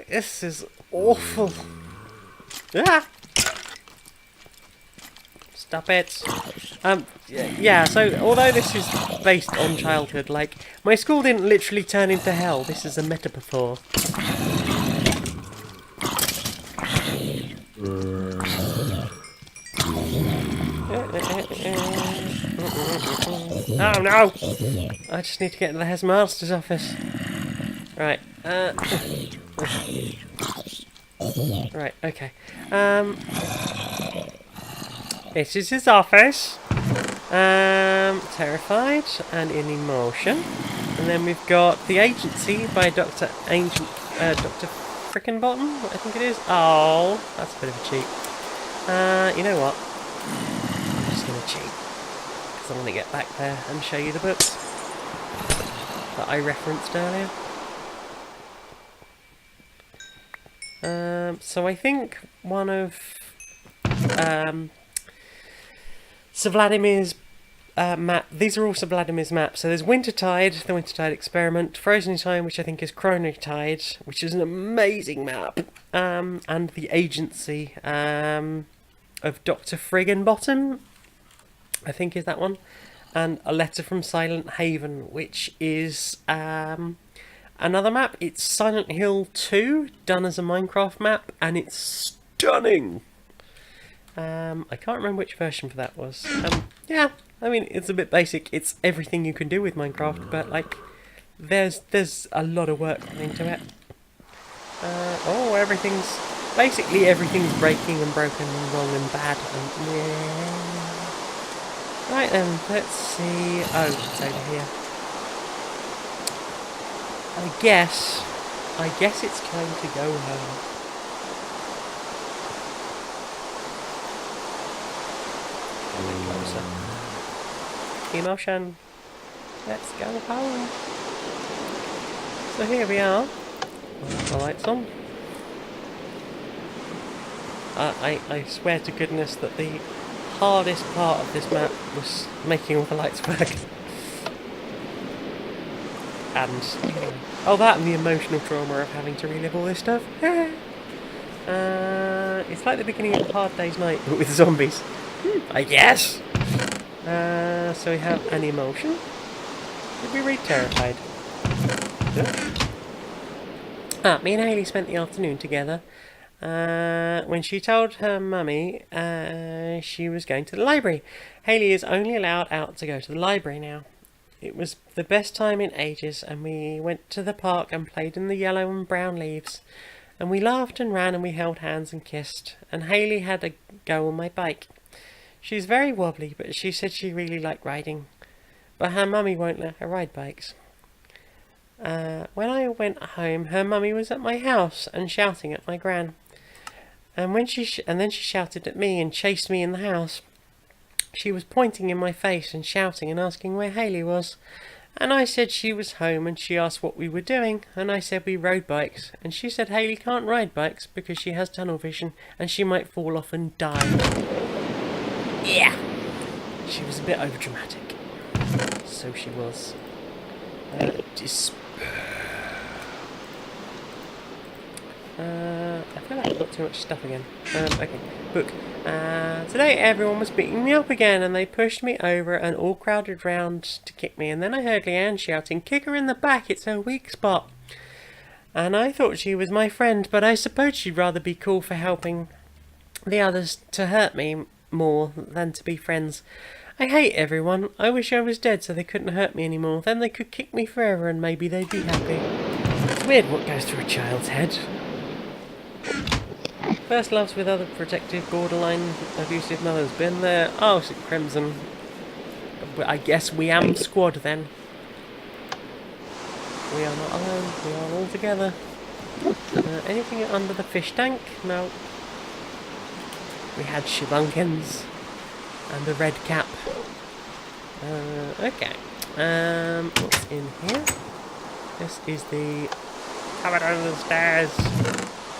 This is awful. Ah! Stop it. Yeah, so although this is based on childhood, like, my school didn't literally turn into hell. This is a metaphor. Oh no! I just need to get to the headmaster's office. Right. Right, okay. This is his office. Terrified and in emotion. And then we've got The Agency by Dr. Frickenbottom, I think it is. Oh, that's a bit of a cheat. You know what? I'm just going to cheat. Because I want to get back there and show you the books that I referenced earlier. So I think one of Sir Vladimir's map. These are also Vladimir's maps. So there's Wintertide, the Wintertide Experiment, Frozen in Time, which I think is Chronotide, which is an amazing map, and The Agency of Dr. Friggenbottom, I think is that one, and A Letter from Silent Haven, which is another map. It's Silent Hill 2, done as a Minecraft map, and it's stunning. I can't remember which version for that was. Yeah, I mean, it's a bit basic. It's everything you can do with Minecraft, but, like, there's a lot of work into it. Basically everything's breaking and broken and wrong and bad. And, yeah. Right then, let's see. Oh, it's over here. I guess it's time to go home. Closer. Emotion. Let's go home. So here we are. The lights on. I swear to goodness that the hardest part of this map was making all the lights work. And that and the emotional trauma of having to relive all this stuff. It's like the beginning of a Hard Day's Night, but with zombies. I guess. So we have an emotion. Did we read terrified? Me and Hayley spent the afternoon together. When she told her mummy she was going to the library. Hayley is only allowed out to go to the library now. It was the best time in ages, and we went to the park and played in the yellow and brown leaves. And we laughed and ran and we held hands and kissed. And Hayley had a go on my bike. She's very wobbly, but she said she really liked riding. But her mummy won't let her ride bikes. When I went home, her mummy was at my house and shouting at my gran. And then she shouted at me and chased me in the house. She was pointing in my face and shouting and asking where Hayley was. And I said she was home, and she asked what we were doing, and I said we rode bikes. And she said Hayley can't ride bikes because she has tunnel vision and she might fall off and die. Yeah. She was a bit overdramatic. So she was. I feel like I've got too much stuff again. Okay, book. Today everyone was beating me up again, and they pushed me over and all crowded round to kick me, and then I heard Leanne shouting, "Kick her in the back, it's her weak spot." And I thought she was my friend, but I suppose she'd rather be cool for helping the others to hurt me more than to be friends. I hate everyone. I wish I was dead so they couldn't hurt me anymore. Then they could kick me forever and maybe they'd be happy. It's weird what goes through a child's head. First loves with other protective, borderline abusive mothers. Been there. Oh, Crimson. I guess we am squad then. We are not alone. We are all together. Anything under the fish tank? No. We had Shibunkins. And a red cap. Okay. What's in here? This is the cupboard under the stairs.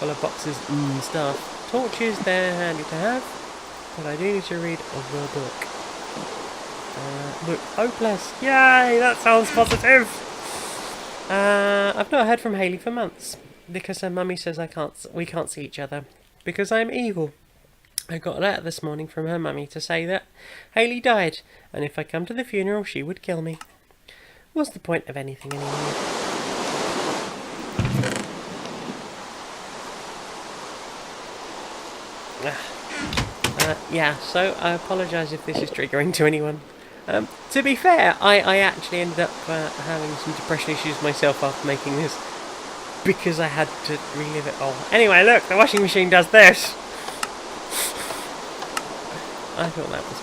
Full of boxes and stuff. Torches, they're handy to have. But I do need to read the book. Look, hopeless. Yay, that sounds positive. I've not heard from Hayley for months. Because her mummy says we can't see each other. Because I'm evil. I got a letter this morning from her mummy to say that Hayley died, and if I come to the funeral she would kill me. What's the point of anything anymore? Yeah, so I apologise if this is triggering to anyone. To be fair, I actually ended up having some depression issues myself after making this, because I had to relive it all. Anyway, look, the washing machine does this! I thought that was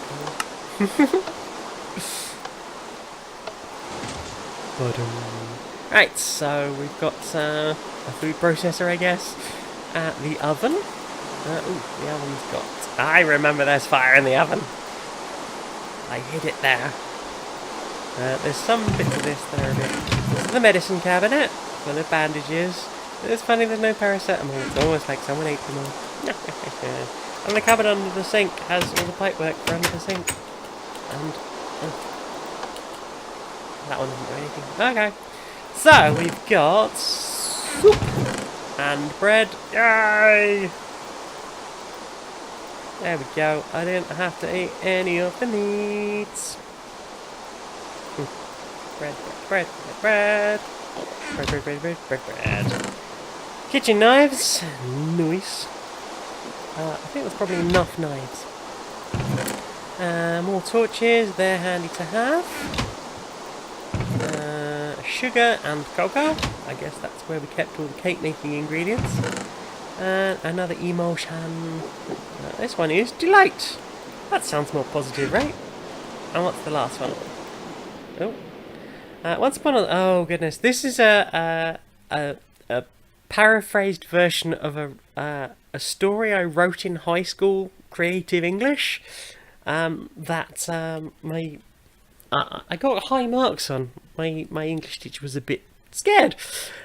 cool. Right, so we've got a food processor, I guess. The oven. The oven's got... I remember there's fire in the oven. I hid it there. There's some bits of this that are a bit... This is the medicine cabinet, full of bandages. It's funny there's no paracetamol. It's almost like someone ate them all. And the cupboard under the sink has all the pipework for under the sink. And... that one doesn't do anything. Okay. So, we've got... soup and bread. Yay! There we go. I didn't have to eat any of the meats. Bread. Kitchen knives. Nice. I think there's probably enough knives. More torches, they're handy to have. Sugar and cocoa. I guess that's where we kept all the cake making ingredients. And another emotion. This one is delight. That sounds more positive, right? And what's the last one? Oh. Once upon a... Oh, goodness. This is a paraphrased version of a story I wrote in high school, creative English, that I got high marks on. My English teacher was a bit scared.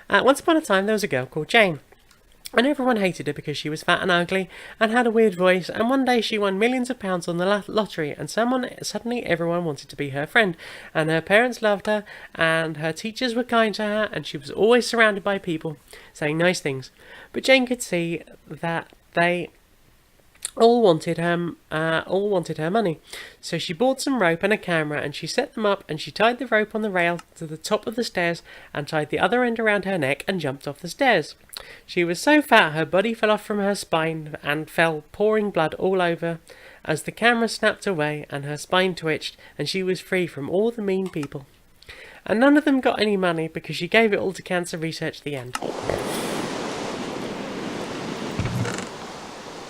Once upon a time there was a girl called Jane, and everyone hated her because she was fat and ugly and had a weird voice, and one day she won millions of pounds on the lottery, and suddenly everyone wanted to be her friend, and her parents loved her, and her teachers were kind to her, and she was always surrounded by people saying nice things. But Jane could see that they all wanted her money. So she bought some rope and a camera, and she set them up, and she tied the rope on the rail to the top of the stairs, and tied the other end around her neck, and jumped off the stairs. She was so fat her body fell off from her spine and fell pouring blood all over as the camera snapped away, and her spine twitched, and she was free from all the mean people. And none of them got any money because she gave it all to cancer research. The end.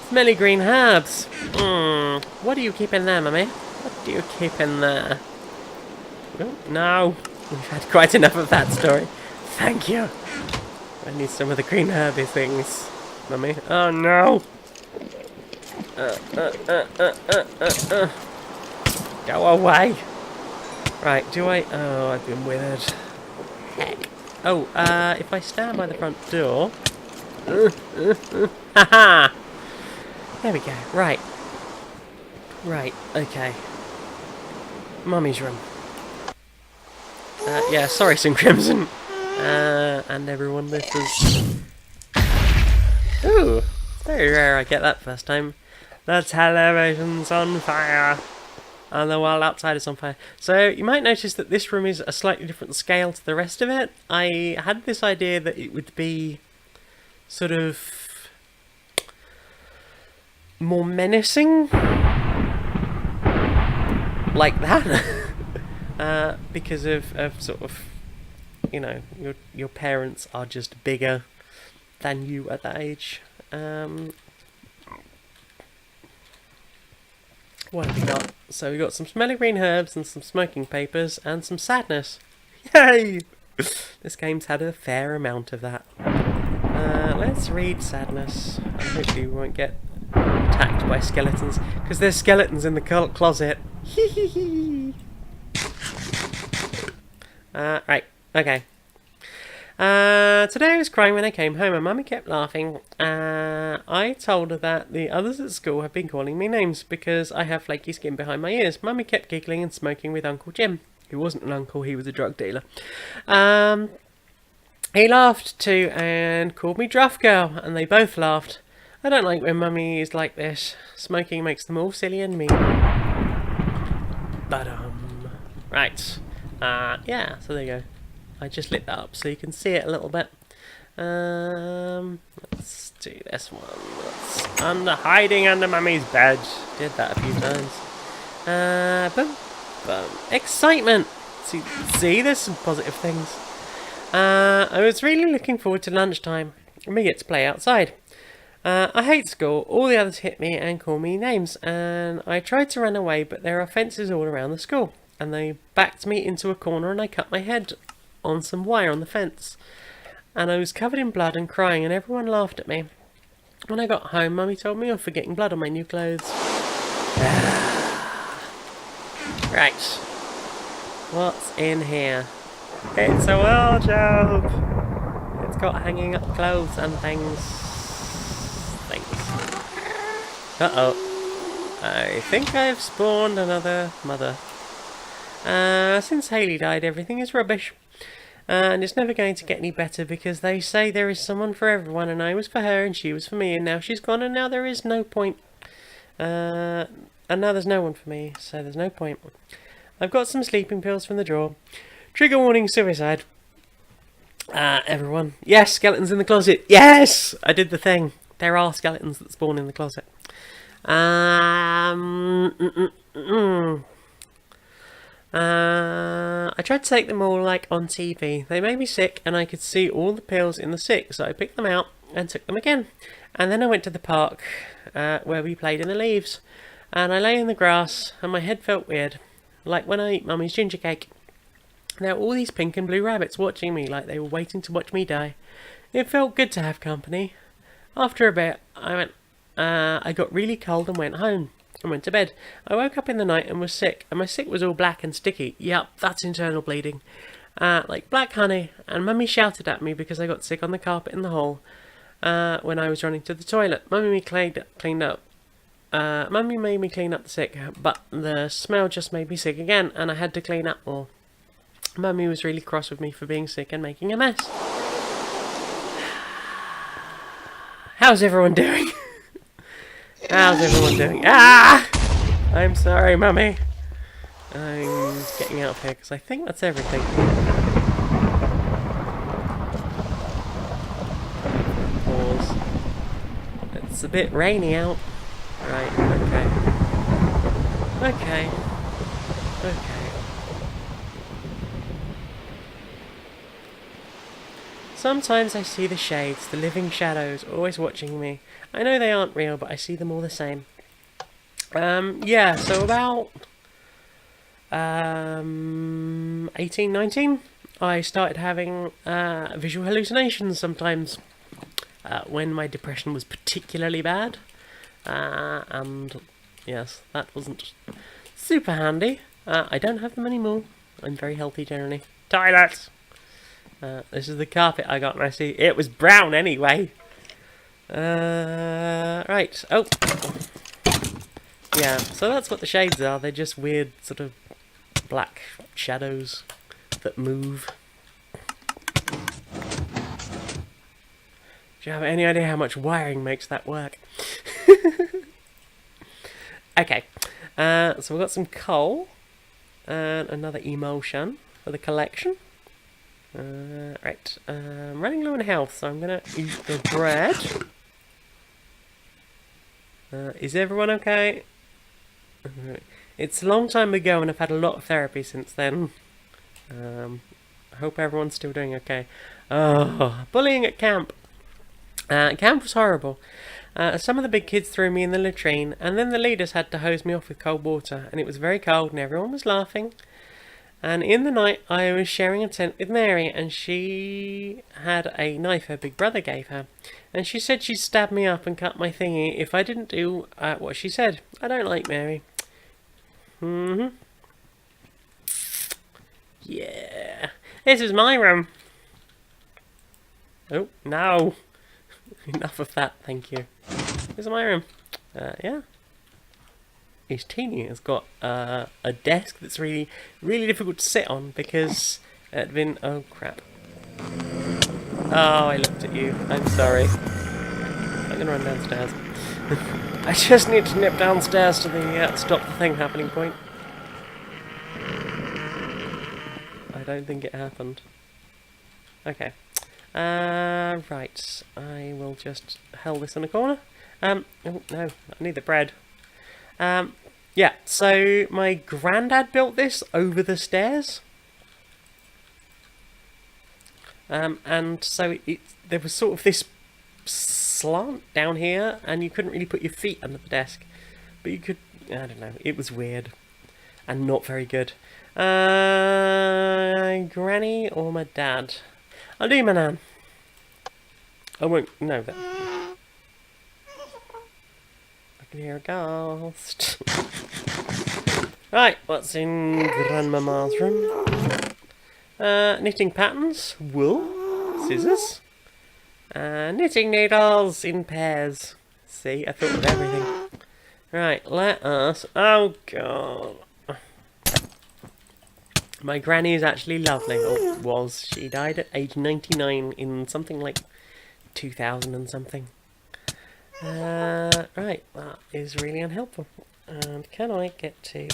Smelly green herbs. What do you keep in there, Mummy? What do you keep in there? Oh, no. We've had quite enough of that story. Thank you. I need some of the green herby things, Mummy. Oh, no. Go away. Right, do I... Oh, I've been withered. Heck. Oh, if I stand by the front door... Haha! There we go. Right. Right, okay. Mummy's room. Yeah, sorry, St. Crimson. And everyone, this is... Ooh! Very rare I get that first time. The television's on fire. And the world outside is on fire. So you might notice that this room is a slightly different scale to the rest of it. I had this idea that it would be sort of more menacing, like that, because of sort of, you know, your parents are just bigger than you at that age. What have we got? So we got some smelly green herbs and some smoking papers and some sadness. Yay! This game's had a fair amount of that. Let's read sadness, and hopefully we won't get attacked by skeletons, because there's skeletons in the closet. Right, okay. Today I was crying when I came home and Mummy kept laughing. I told her that the others at school have been calling me names because I have flaky skin behind my ears. Mummy kept giggling and smoking with Uncle Jim, who wasn't an uncle, he was a drug dealer. He laughed too and called me Druff Girl, and they both laughed. I don't like when Mummy is like this. Smoking makes them all silly and mean. But, right. Yeah, so there you go. I just lit that up so you can see it a little bit. Let's do this one. Hiding under Mummy's bed. Did that a few times. Boom. Boom. Excitement! See, there's some positive things. I was really looking forward to lunchtime. We get to play outside. I hate school. All the others hit me and call me names, and I tried to run away, but there are fences all around the school, and they backed me into a corner, and I cut my head on some wire on the fence, and I was covered in blood and crying, and everyone laughed at me. When I got home, Mummy told me off for getting blood on my new clothes. Right. What's in here? It's a wardrobe. It's got hanging up clothes and things. Uh-oh. I think I've spawned another mother. Since Hayley died, everything is rubbish. And it's never going to get any better because they say there is someone for everyone, and I was for her and she was for me, and now she's gone and now there is no point. And now there's no one for me, so there's no point. I've got some sleeping pills from the drawer. Trigger warning, suicide. Everyone. Yes, skeletons in the closet. Yes! I did the thing. There are skeletons that spawn in the closet. I tried to take them all like on TV. They made me sick and I could see all the pills in the sick, so I picked them out and took them again. And then I went to the park where we played in the leaves, and I lay in the grass and my head felt weird, like when I eat Mummy's ginger cake. There were all these pink and blue rabbits watching me like they were waiting to watch me die. It felt good to have company. After a bit, I got really cold and went home. I went to bed. I woke up in the night and was sick, and my sick was all black and sticky. Yep, that's internal bleeding. Like black honey, and Mummy shouted at me because I got sick on the carpet in the hall when I was running to the toilet. Mummy cleaned up. Mummy made me clean up the sick, but the smell just made me sick again, and I had to clean up more. Mummy was really cross with me for being sick and making a mess. How's everyone doing? How's everyone doing? Ah! I'm sorry, Mummy. I'm getting out of here because I think that's everything. Pause. It's a bit rainy out. Right, okay. Okay. Okay. Sometimes I see the shades, the living shadows, always watching me. I know they aren't real, but I see them all the same. Yeah, so about 18, 19, I started having visual hallucinations sometimes when my depression was particularly bad. And yes, that wasn't super handy. I don't have them anymore. I'm very healthy generally. Toilet! This is the carpet I got messy. It was brown anyway. Right. Oh. Yeah, so that's what the shades are. They're just weird sort of black shadows that move. Do you have any idea how much wiring makes that work? Okay. So we've got some coal and another emulsion for the collection. Right. I'm running low on health, so I'm going to eat the bread. Is everyone okay? It's a long time ago and I've had a lot of therapy since then. I hope everyone's still doing okay. Oh, bullying at camp. Camp was horrible. Some of the big kids threw me in the latrine, and then the leaders had to hose me off with cold water, and it was very cold and everyone was laughing. And in the night, I was sharing a tent with Mary, and she had a knife her big brother gave her. And she said she'd stab me up and cut my thingy if I didn't do what she said. I don't like Mary. Yeah. This is my room. Oh, no. Enough of that, thank you. This is my room. Yeah. It's teeny. It's got a desk that's really, really difficult to sit on because it had been... Oh, crap. Oh, I looked at you. I'm sorry. I'm going to run downstairs. I just need to nip downstairs to the stop the thing happening point. I don't think it happened. Okay. Right. I will just held this in a corner. Oh, no. I need the bread. Yeah, so my granddad built this over the stairs. And so there was sort of this slant down here, and you couldn't really put your feet under the desk. But you could, I don't know, it was weird. And not very good. Granny or my dad? I'll do my nan. I won't, no, that. I can hear a ghost. Right, what's in Grandmama's room? Knitting patterns, wool, scissors, knitting needles in pairs. See, I thought of everything. Right, let us... Oh, God. My granny is actually lovely. Or was. She died at age 99 in something like 2000 and something. Right, that is really unhelpful. And can I get to...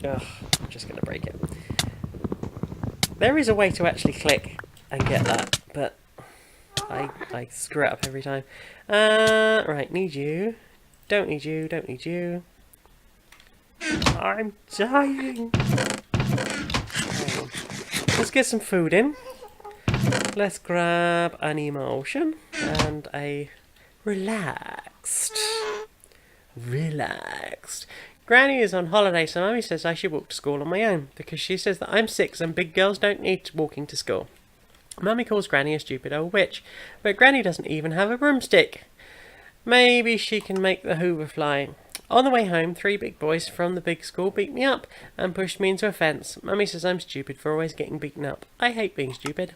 Ugh, I'm just going to break it. There is a way to actually click and get that, but I screw it up every time. Right, need you. Don't need you, don't need you. I'm dying. Let's get some food in. Let's grab an emotion and a relaxed. Granny is on holiday, so Mummy says I should walk to school on my own, because she says that I'm 6 and big girls don't need walking to school. Mummy calls Granny a stupid old witch, but Granny doesn't even have a broomstick. Maybe she can make the Hoover fly. On the way home, 3 big boys from the big school beat me up and pushed me into a fence. Mummy says I'm stupid for always getting beaten up. I hate being stupid.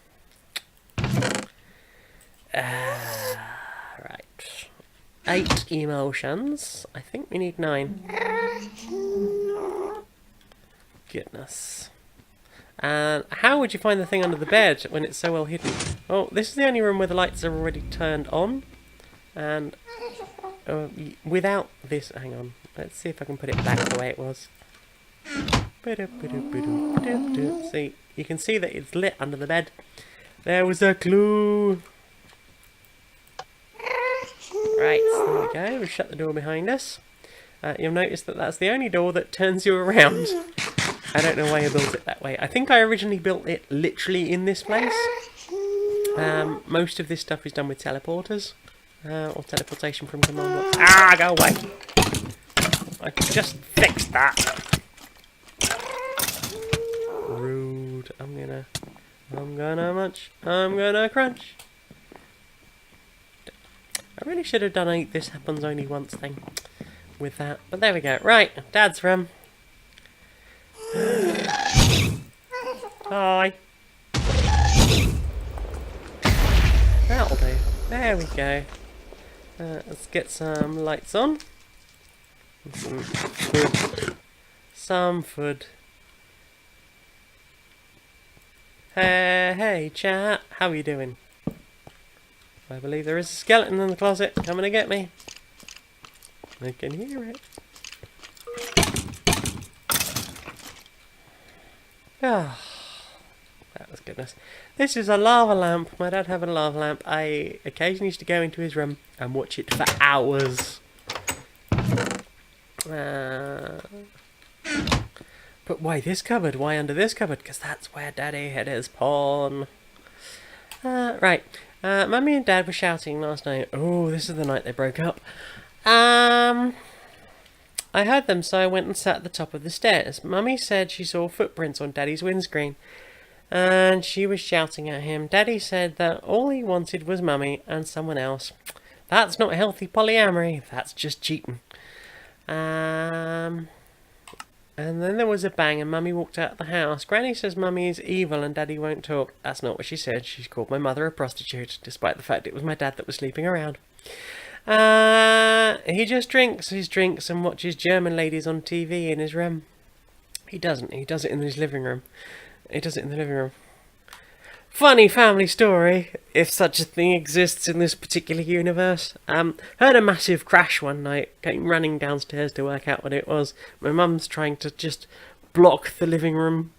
Right. 8 emotions. I think we need 9. Goodness. And how would you find the thing under the bed when it's so well hidden? Oh, this is the only room where the lights are already turned on. And without this, hang on, let's see if I can put it back the way it was. See, you can see that it's lit under the bed. There was a clue. Right, there we go. We'll shut the door behind us. You'll notice that that's the only door that turns you around. I don't know why I built it that way. I think I originally built it literally in this place. Most of this stuff is done with teleporters. Or teleportation from command blocks. Ah, go away! I just fixed that. Rude. I'm gonna munch. I'm gonna crunch. I really should have done a this happens only once thing with that. But there we go. Right, Dad's room. Hi. That'll do. There we go. Let's get some lights on. Some food. Hey, chat. How are you doing? I believe there is a skeleton in the closet coming to get me. I can hear it. Ah, that was goodness. This is a lava lamp. My dad had a lava lamp. I occasionally used to go into his room and watch it for hours. But why this cupboard? Why under this cupboard? Because that's where Daddy had his pawn. Right. Mummy and Dad were shouting last night. Oh, this is the night they broke up. I heard them, so I went and sat at the top of the stairs. Mummy said she saw footprints on Daddy's windscreen, and she was shouting at him. Daddy said that all he wanted was Mummy and someone else. That's not healthy polyamory. That's just cheating. And then there was a bang, and Mummy walked out of the house. Granny says Mummy is evil and Daddy won't talk. That's not what she said. She called my mother a prostitute, despite the fact it was my dad that was sleeping around. He just drinks his drinks and watches German ladies on TV in his room. He doesn't. He does it in his living room. He does it in the living room. Funny family story, if such a thing exists in this particular universe. Heard a massive crash one night. Came running downstairs to work out what it was. My mum's trying to just block the living room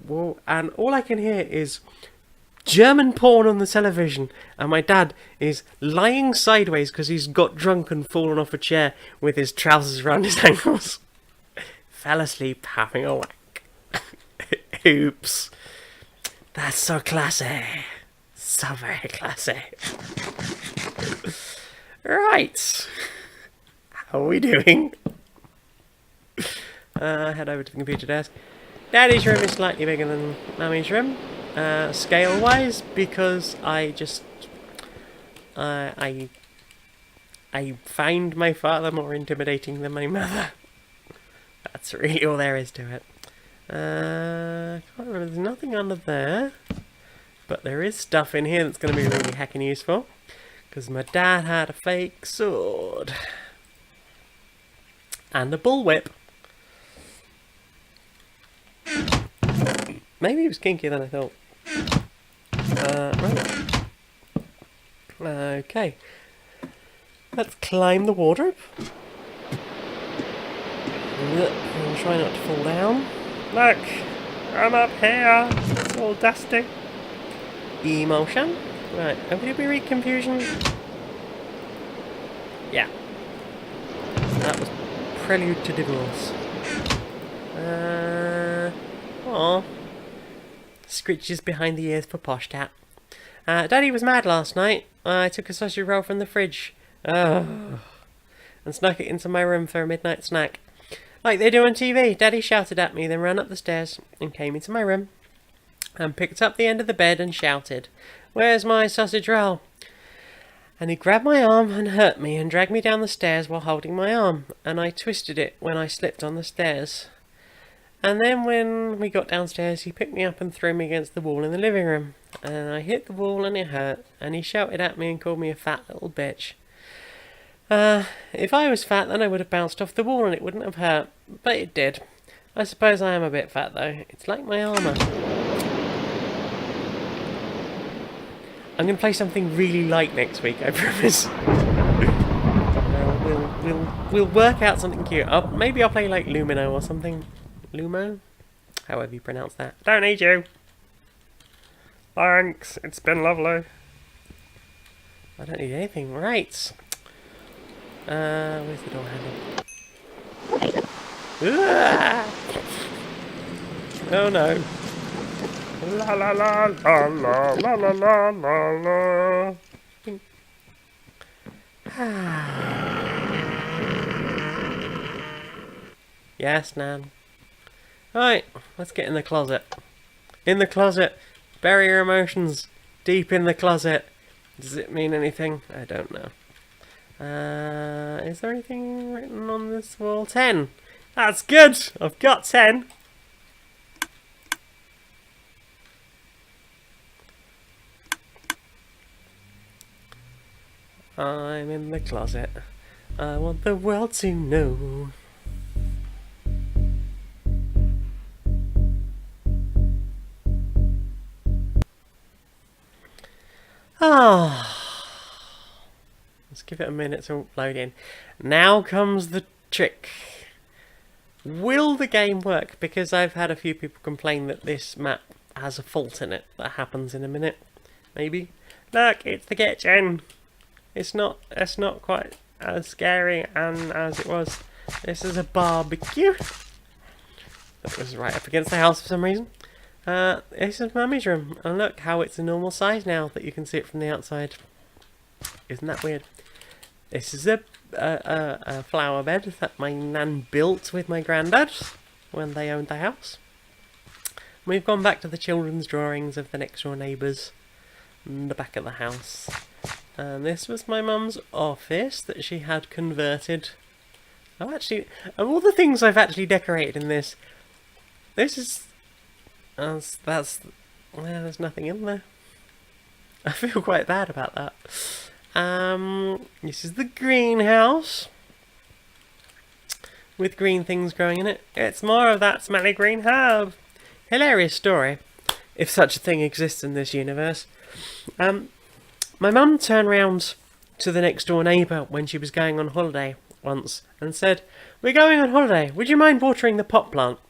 wall, and all I can hear is German porn on the television, and my dad is lying sideways because he's got drunk and fallen off a chair with his trousers around his ankles. Fell asleep having a wank. Oops. That's so classy. So very classy. Right. How are we doing? Head over to the computer desk. Daddy's room is slightly bigger than Mummy's room. Scale-wise, because I find my father more intimidating than my mother. That's really all there is to it. Can't remember, there's nothing under there, but there is stuff in here that's going to be really heckin' useful, because my dad had a fake sword. And a bullwhip. Maybe he was kinkier than I thought. Right. Okay. Let's climb the wardrobe. And try not to fall down. Look! I'm up here! It's all dusty. Emotion. Right. Did we read confusion? Yeah. That was Prelude to Divorce. Aww. Scritches behind the ears for Posh Cat. Daddy was mad last night. I took a sausage roll from the fridge. And snuck it into my room for a midnight snack. Like they do on TV. Daddy shouted at me, then ran up the stairs and came into my room and picked up the end of the bed and shouted, "Where's my sausage roll?" And he grabbed my arm and hurt me and dragged me down the stairs while holding my arm, and I twisted it when I slipped on the stairs. And then when we got downstairs, he picked me up and threw me against the wall in the living room. And I hit the wall and it hurt, and he shouted at me and called me a fat little bitch. If I was fat, then I would have bounced off the wall and it wouldn't have hurt, but it did. I suppose I am a bit fat though. It's like my armour. I'm going to play something really light next week, I promise. We'll work out something cute. Maybe I'll play like Lumino or something. Lumo? However you pronounce that. Don't need you! Thanks, it's been lovely. I don't need anything. Right. Where's the door handle? Oh no. La la la la la la la la la. Yes, Nan. Right, let's get in the closet. In the closet. Bury your emotions deep in the closet. Does it mean anything? I don't know. Is there anything written on this wall? 10! That's good! I've got 10! I'm in the closet. I want the world to know. Let's give it a minute to load in. Now comes the trick. Will the game work? Because I've had a few people complain that this map has a fault in it. That happens in a minute. Maybe. Look, it's the kitchen. It's not quite as scary as it was. This is a barbecue. That was right up against the house for some reason. This is Mummy's room, and look how it's a normal size now that you can see it from the outside. Isn't that weird? This is a flower bed that my nan built with my granddad when they owned the house. We've gone back to the children's drawings of the next door neighbours and the back of the house. And this was my mum's office that she had converted. Of all the things I've actually decorated in this is... there's nothing in there. I feel quite bad about that. This is the greenhouse with green things growing in it. It's more of that smelly green herb. Hilarious story, if such a thing exists in this universe. My mum turned round to the next door neighbour when she was going on holiday once and said, "We're going on holiday. Would you mind watering the pot plant?"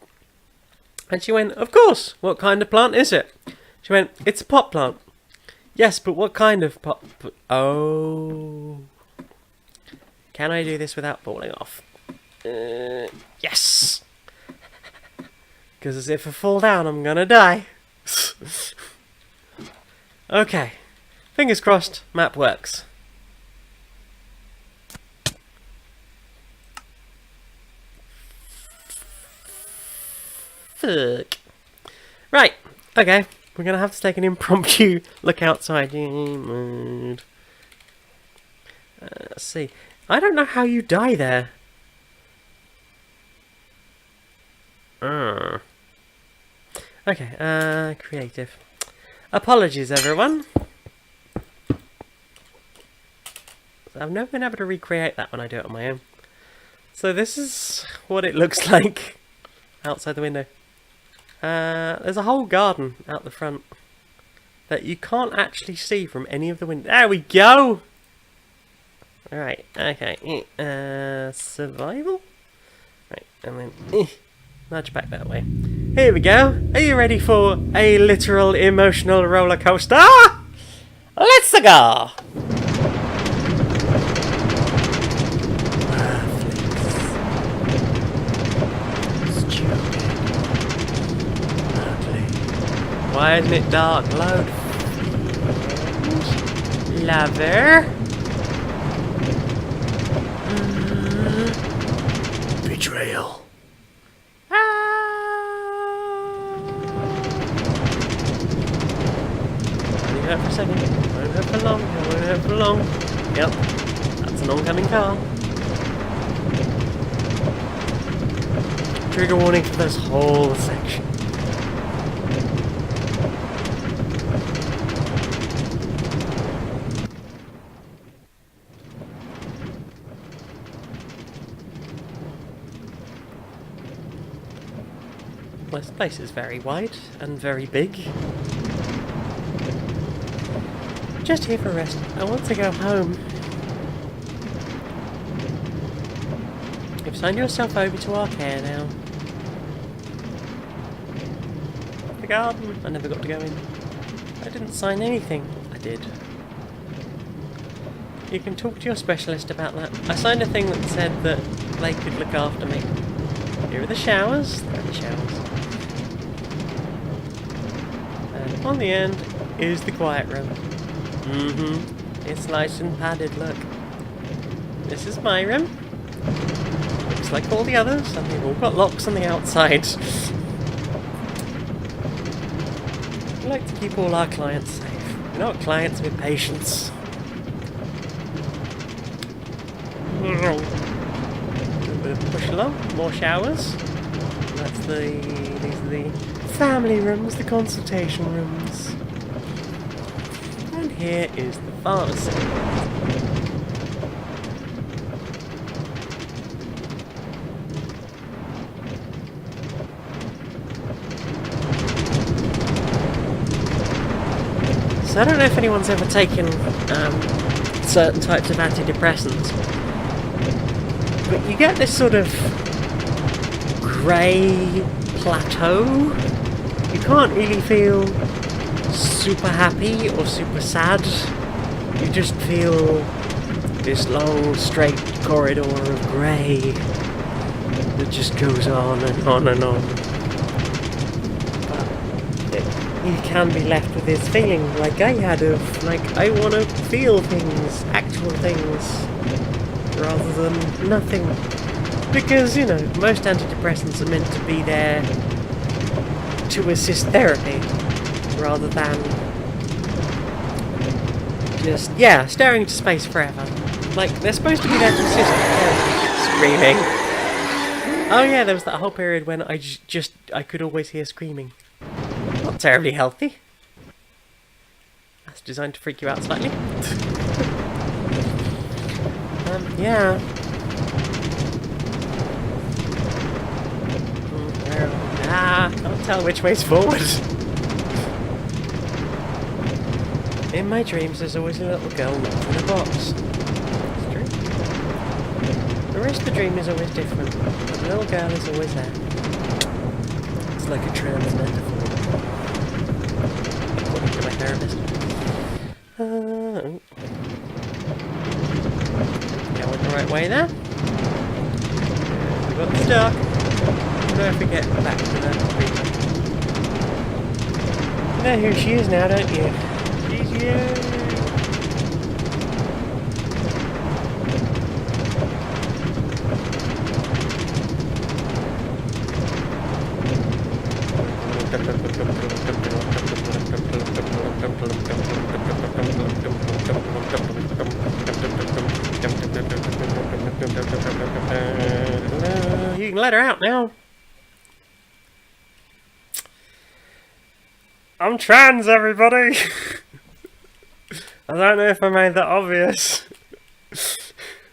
And she went, "Of course. What kind of plant is it?" She went, "It's a pot plant." "Yes, but what kind of pot... Oh. Can I do this without falling off? Yes! Because if I fall down, I'm gonna die. Okay. Fingers crossed, map works. Fuck. Right, okay. We're going to have to take an impromptu look outside. Let's see. I don't know how you die there. Okay, creative. Apologies, everyone. I've never been able to recreate that when I do it on my own. So this is what it looks like outside the window. There's a whole garden out the front that you can't actually see from any of the windows. There we go! Alright, okay. Survival? Right, and then nudge back that way. Here we go. Are you ready for a literal emotional roller coaster? Let's go! Why isn't it dark? Load. Lover. Betrayal. Only hurt for a second. Won't hurt for long. Won't hurt for long. Yep. That's an oncoming car. Trigger warning for this whole section. This place is very wide and very big. Just here for a rest. I want to go home. You've signed yourself over to our care now. The garden. I never got to go in. I didn't sign anything. I did. You can talk to your specialist about that. I signed a thing that said that they could look after me. Here are the showers. There are the showers. And on the end is the quiet room. It's nice and padded, look. This is my room. Looks like all the others, and they've all got locks on the outside. We like to keep all our clients safe. We're not clients, we're patients. Push along, more showers. These are the family rooms, the consultation rooms. And here is the pharmacy. So I don't know if anyone's ever taken certain types of antidepressants, but you get this sort of grey plateau. You can't really feel super happy or super sad. You just feel this long straight corridor of grey that just goes on and on and on. But you can be left with this feeling like I had of, like, I want to feel things, actual things, rather than nothing. Because, you know, most antidepressants are meant to be there to assist therapy, rather than just, yeah, staring into space forever. Like, they're supposed to be there to assist therapy. Screaming. Oh yeah, there was that whole period when I could always hear screaming. Not terribly healthy. That's designed to freak you out slightly. Yeah. Can't tell which way's forward. In my dreams, there's always a little girl locked in a box. It's true. The rest of the dream is always different, but the little girl is always there. It's like a trans metaphor, according to my therapist. Yeah, went the right way there. We got stuck. Don't forget back to the creature. You know who she is now, don't you? She's you! You can let her out now. I'm trans, everybody! I don't know if I made that obvious.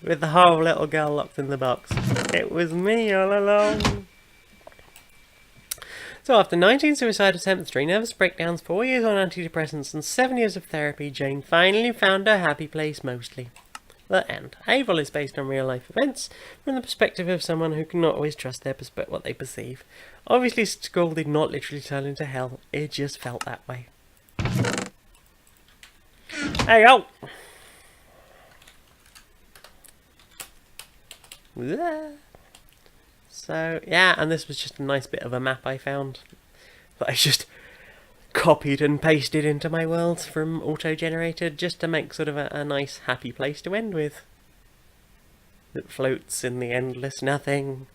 With the whole little girl locked in the box. It was me all along. So after 19 suicide attempts, 3 nervous breakdowns, 4 years on antidepressants, and 7 years of therapy, Jane finally found her happy place mostly. The end. Avil is based on real life events from the perspective of someone who cannot always trust what they perceive. Obviously, school did not literally turn into hell. It just felt that way. Hey, yo! So, yeah, and this was just a nice bit of a map I found that I just copied and pasted into my world from auto-generated just to make sort of a nice, happy place to end with. That floats in the endless nothing.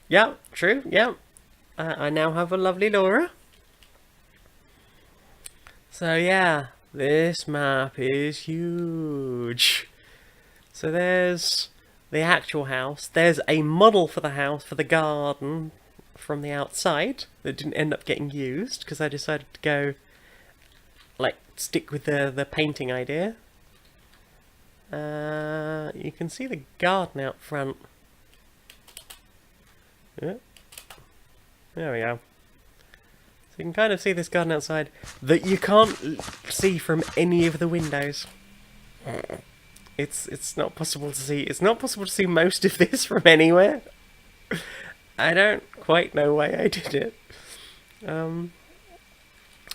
Yeah, true, yeah. I now have a lovely Laura. So yeah, this map is huge. So there's the actual house. There's a model for the house, for the garden, from the outside that didn't end up getting used because I decided to go, like, stick with the painting idea. You can see the garden out front. Yeah. There we go. So you can kind of see this garden outside that you can't see from any of the windows. It's not possible to see. It's not possible to see most of this from anywhere. I don't quite know why I did it. And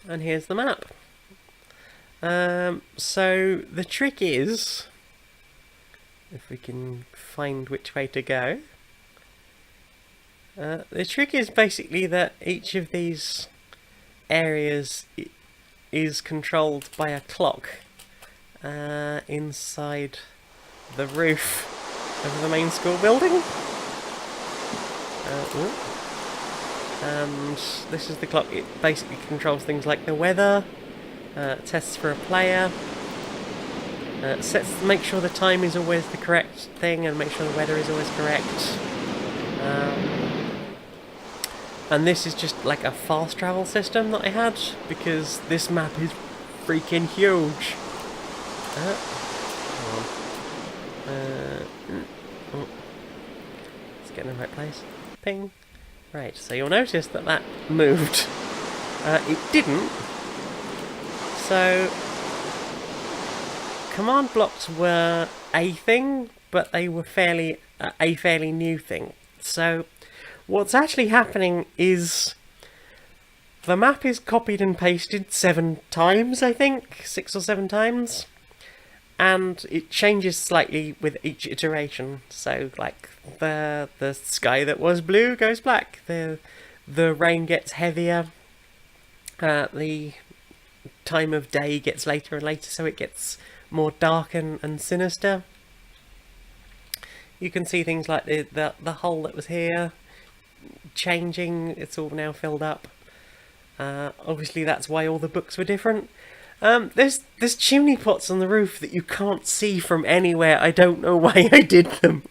here's the map. So the trick is, if we can find which way to go. The trick is basically that each of these areas is controlled by a clock inside the roof of the main school building. And this is the clock. It basically controls things like the weather, tests for a player, make sure the time is always the correct thing, and make sure the weather is always correct. And this is just like a fast travel system that I had, because this map is freaking huge. Let's get in the right place. Ping. Right, so you'll notice that that moved. It didn't. So, command blocks were a thing, but they were a fairly new thing. So, what's actually happening is the map is copied and pasted 7 times, I think, 6 or 7 times, and it changes slightly with each iteration. So, like the sky that was blue goes black, the rain gets heavier, the time of day gets later and later, so it gets more dark and sinister. You can see things like the hole that was here changing. It's all now filled up. Obviously that's why all the books were different. There's chimney pots on the roof that you can't see from anywhere. I don't know why I did them,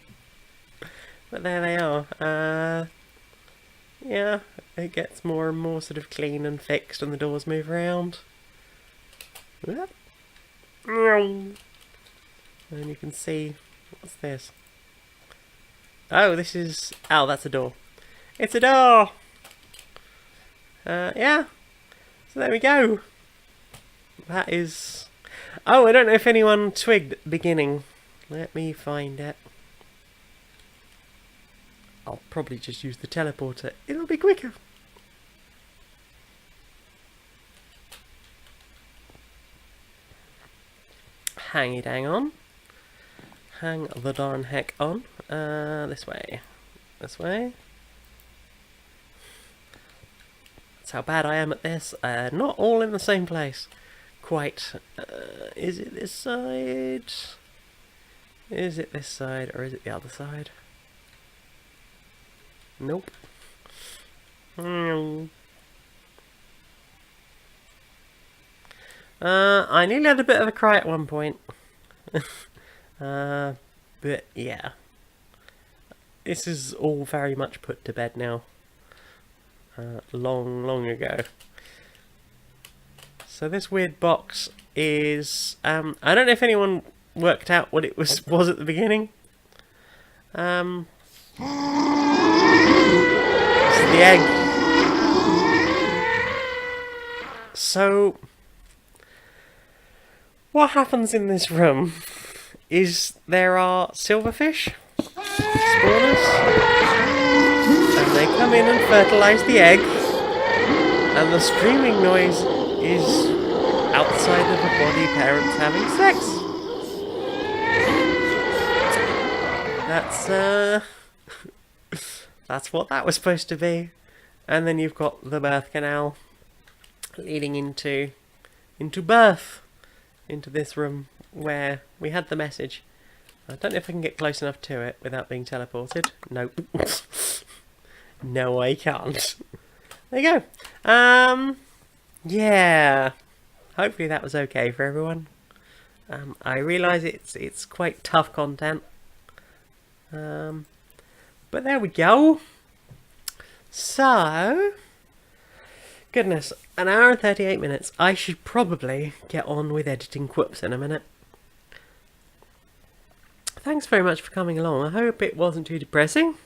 but there they are. Yeah, it gets more and more sort of clean and fixed, and the doors move around. And you can see, what's this? Oh, this is... Oh, that's a door. It's a door! Yeah. So there we go. That is... Oh, I don't know if anyone twigged at the beginning. Let me find it. I'll probably just use the teleporter. It'll be quicker. Hang on. Hang the darn heck on. This way. This way. That's how bad I am at this. Not all in the same place. Quite. Is it this side? Is it this side, or is it the other side? Nope. I nearly had a bit of a cry at one point. But yeah. This is all very much put to bed now. Long ago. So this weird box is... I don't know if anyone worked out what it was at the beginning. It's the egg. So... what happens in this room is there are silverfish spawners, and they come in and fertilise the egg, and the screaming noise is outside of a body parents having sex. That's what that was supposed to be. And then you've got the birth canal leading into birth. Into this room where we had the message. I don't know if I can get close enough to it without being teleported. Nope. No, I can't. There you go. Yeah. Hopefully that was okay for everyone. I realise it's quite tough content. But there we go. So... goodness, an hour and 38 minutes. I should probably get on with editing quips in a minute. Thanks very much for coming along. I hope it wasn't too depressing.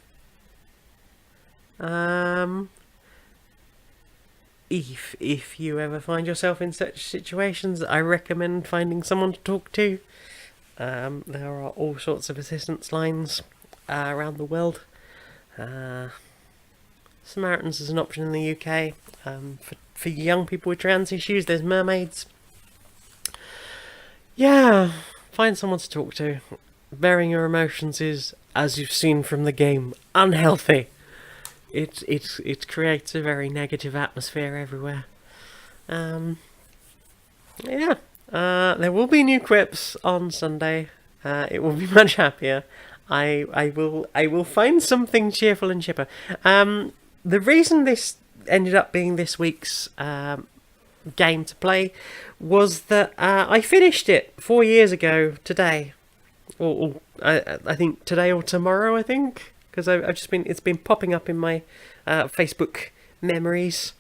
if you ever find yourself in such situations, I recommend finding someone to talk to. There are all sorts of assistance lines around the world. Samaritans is an option in the UK. For young people with trans issues, there's mermaids. Yeah, find someone to talk to. Bearing your emotions is, as you've seen from the game, unhealthy. It creates a very negative atmosphere everywhere. Yeah. There will be new quips on Sunday. It will be much happier. I will find something cheerful and chipper. The reason this ended up being this week's game to play was that I finished it 4 years ago today, or I think today or tomorrow. I think because it's been popping up in my Facebook memories.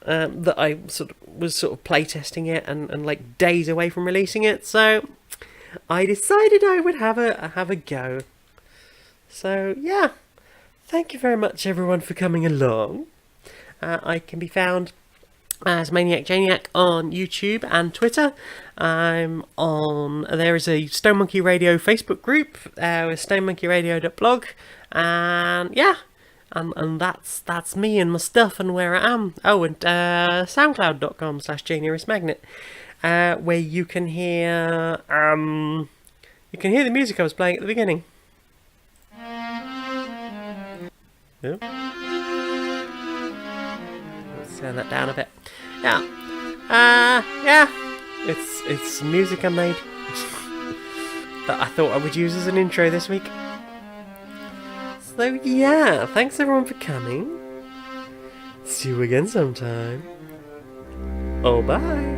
That I was playtesting it and like days away from releasing it, so I decided I would have a go. So yeah, thank you very much everyone for coming along. I can be found as Maniac Janiac on YouTube and Twitter. There is a Stone Monkey Radio Facebook group with stonemonkeyradio.blog, and yeah. And that's me and my stuff and where I am. Oh, and soundcloud.com/JanirisMagnet, where you can hear the music I was playing at the beginning. Yeah. Let's turn that down a bit. Yeah. Yeah. It's music I made that I thought I would use as an intro this week. So yeah, thanks everyone for coming. See you again sometime. Oh, bye.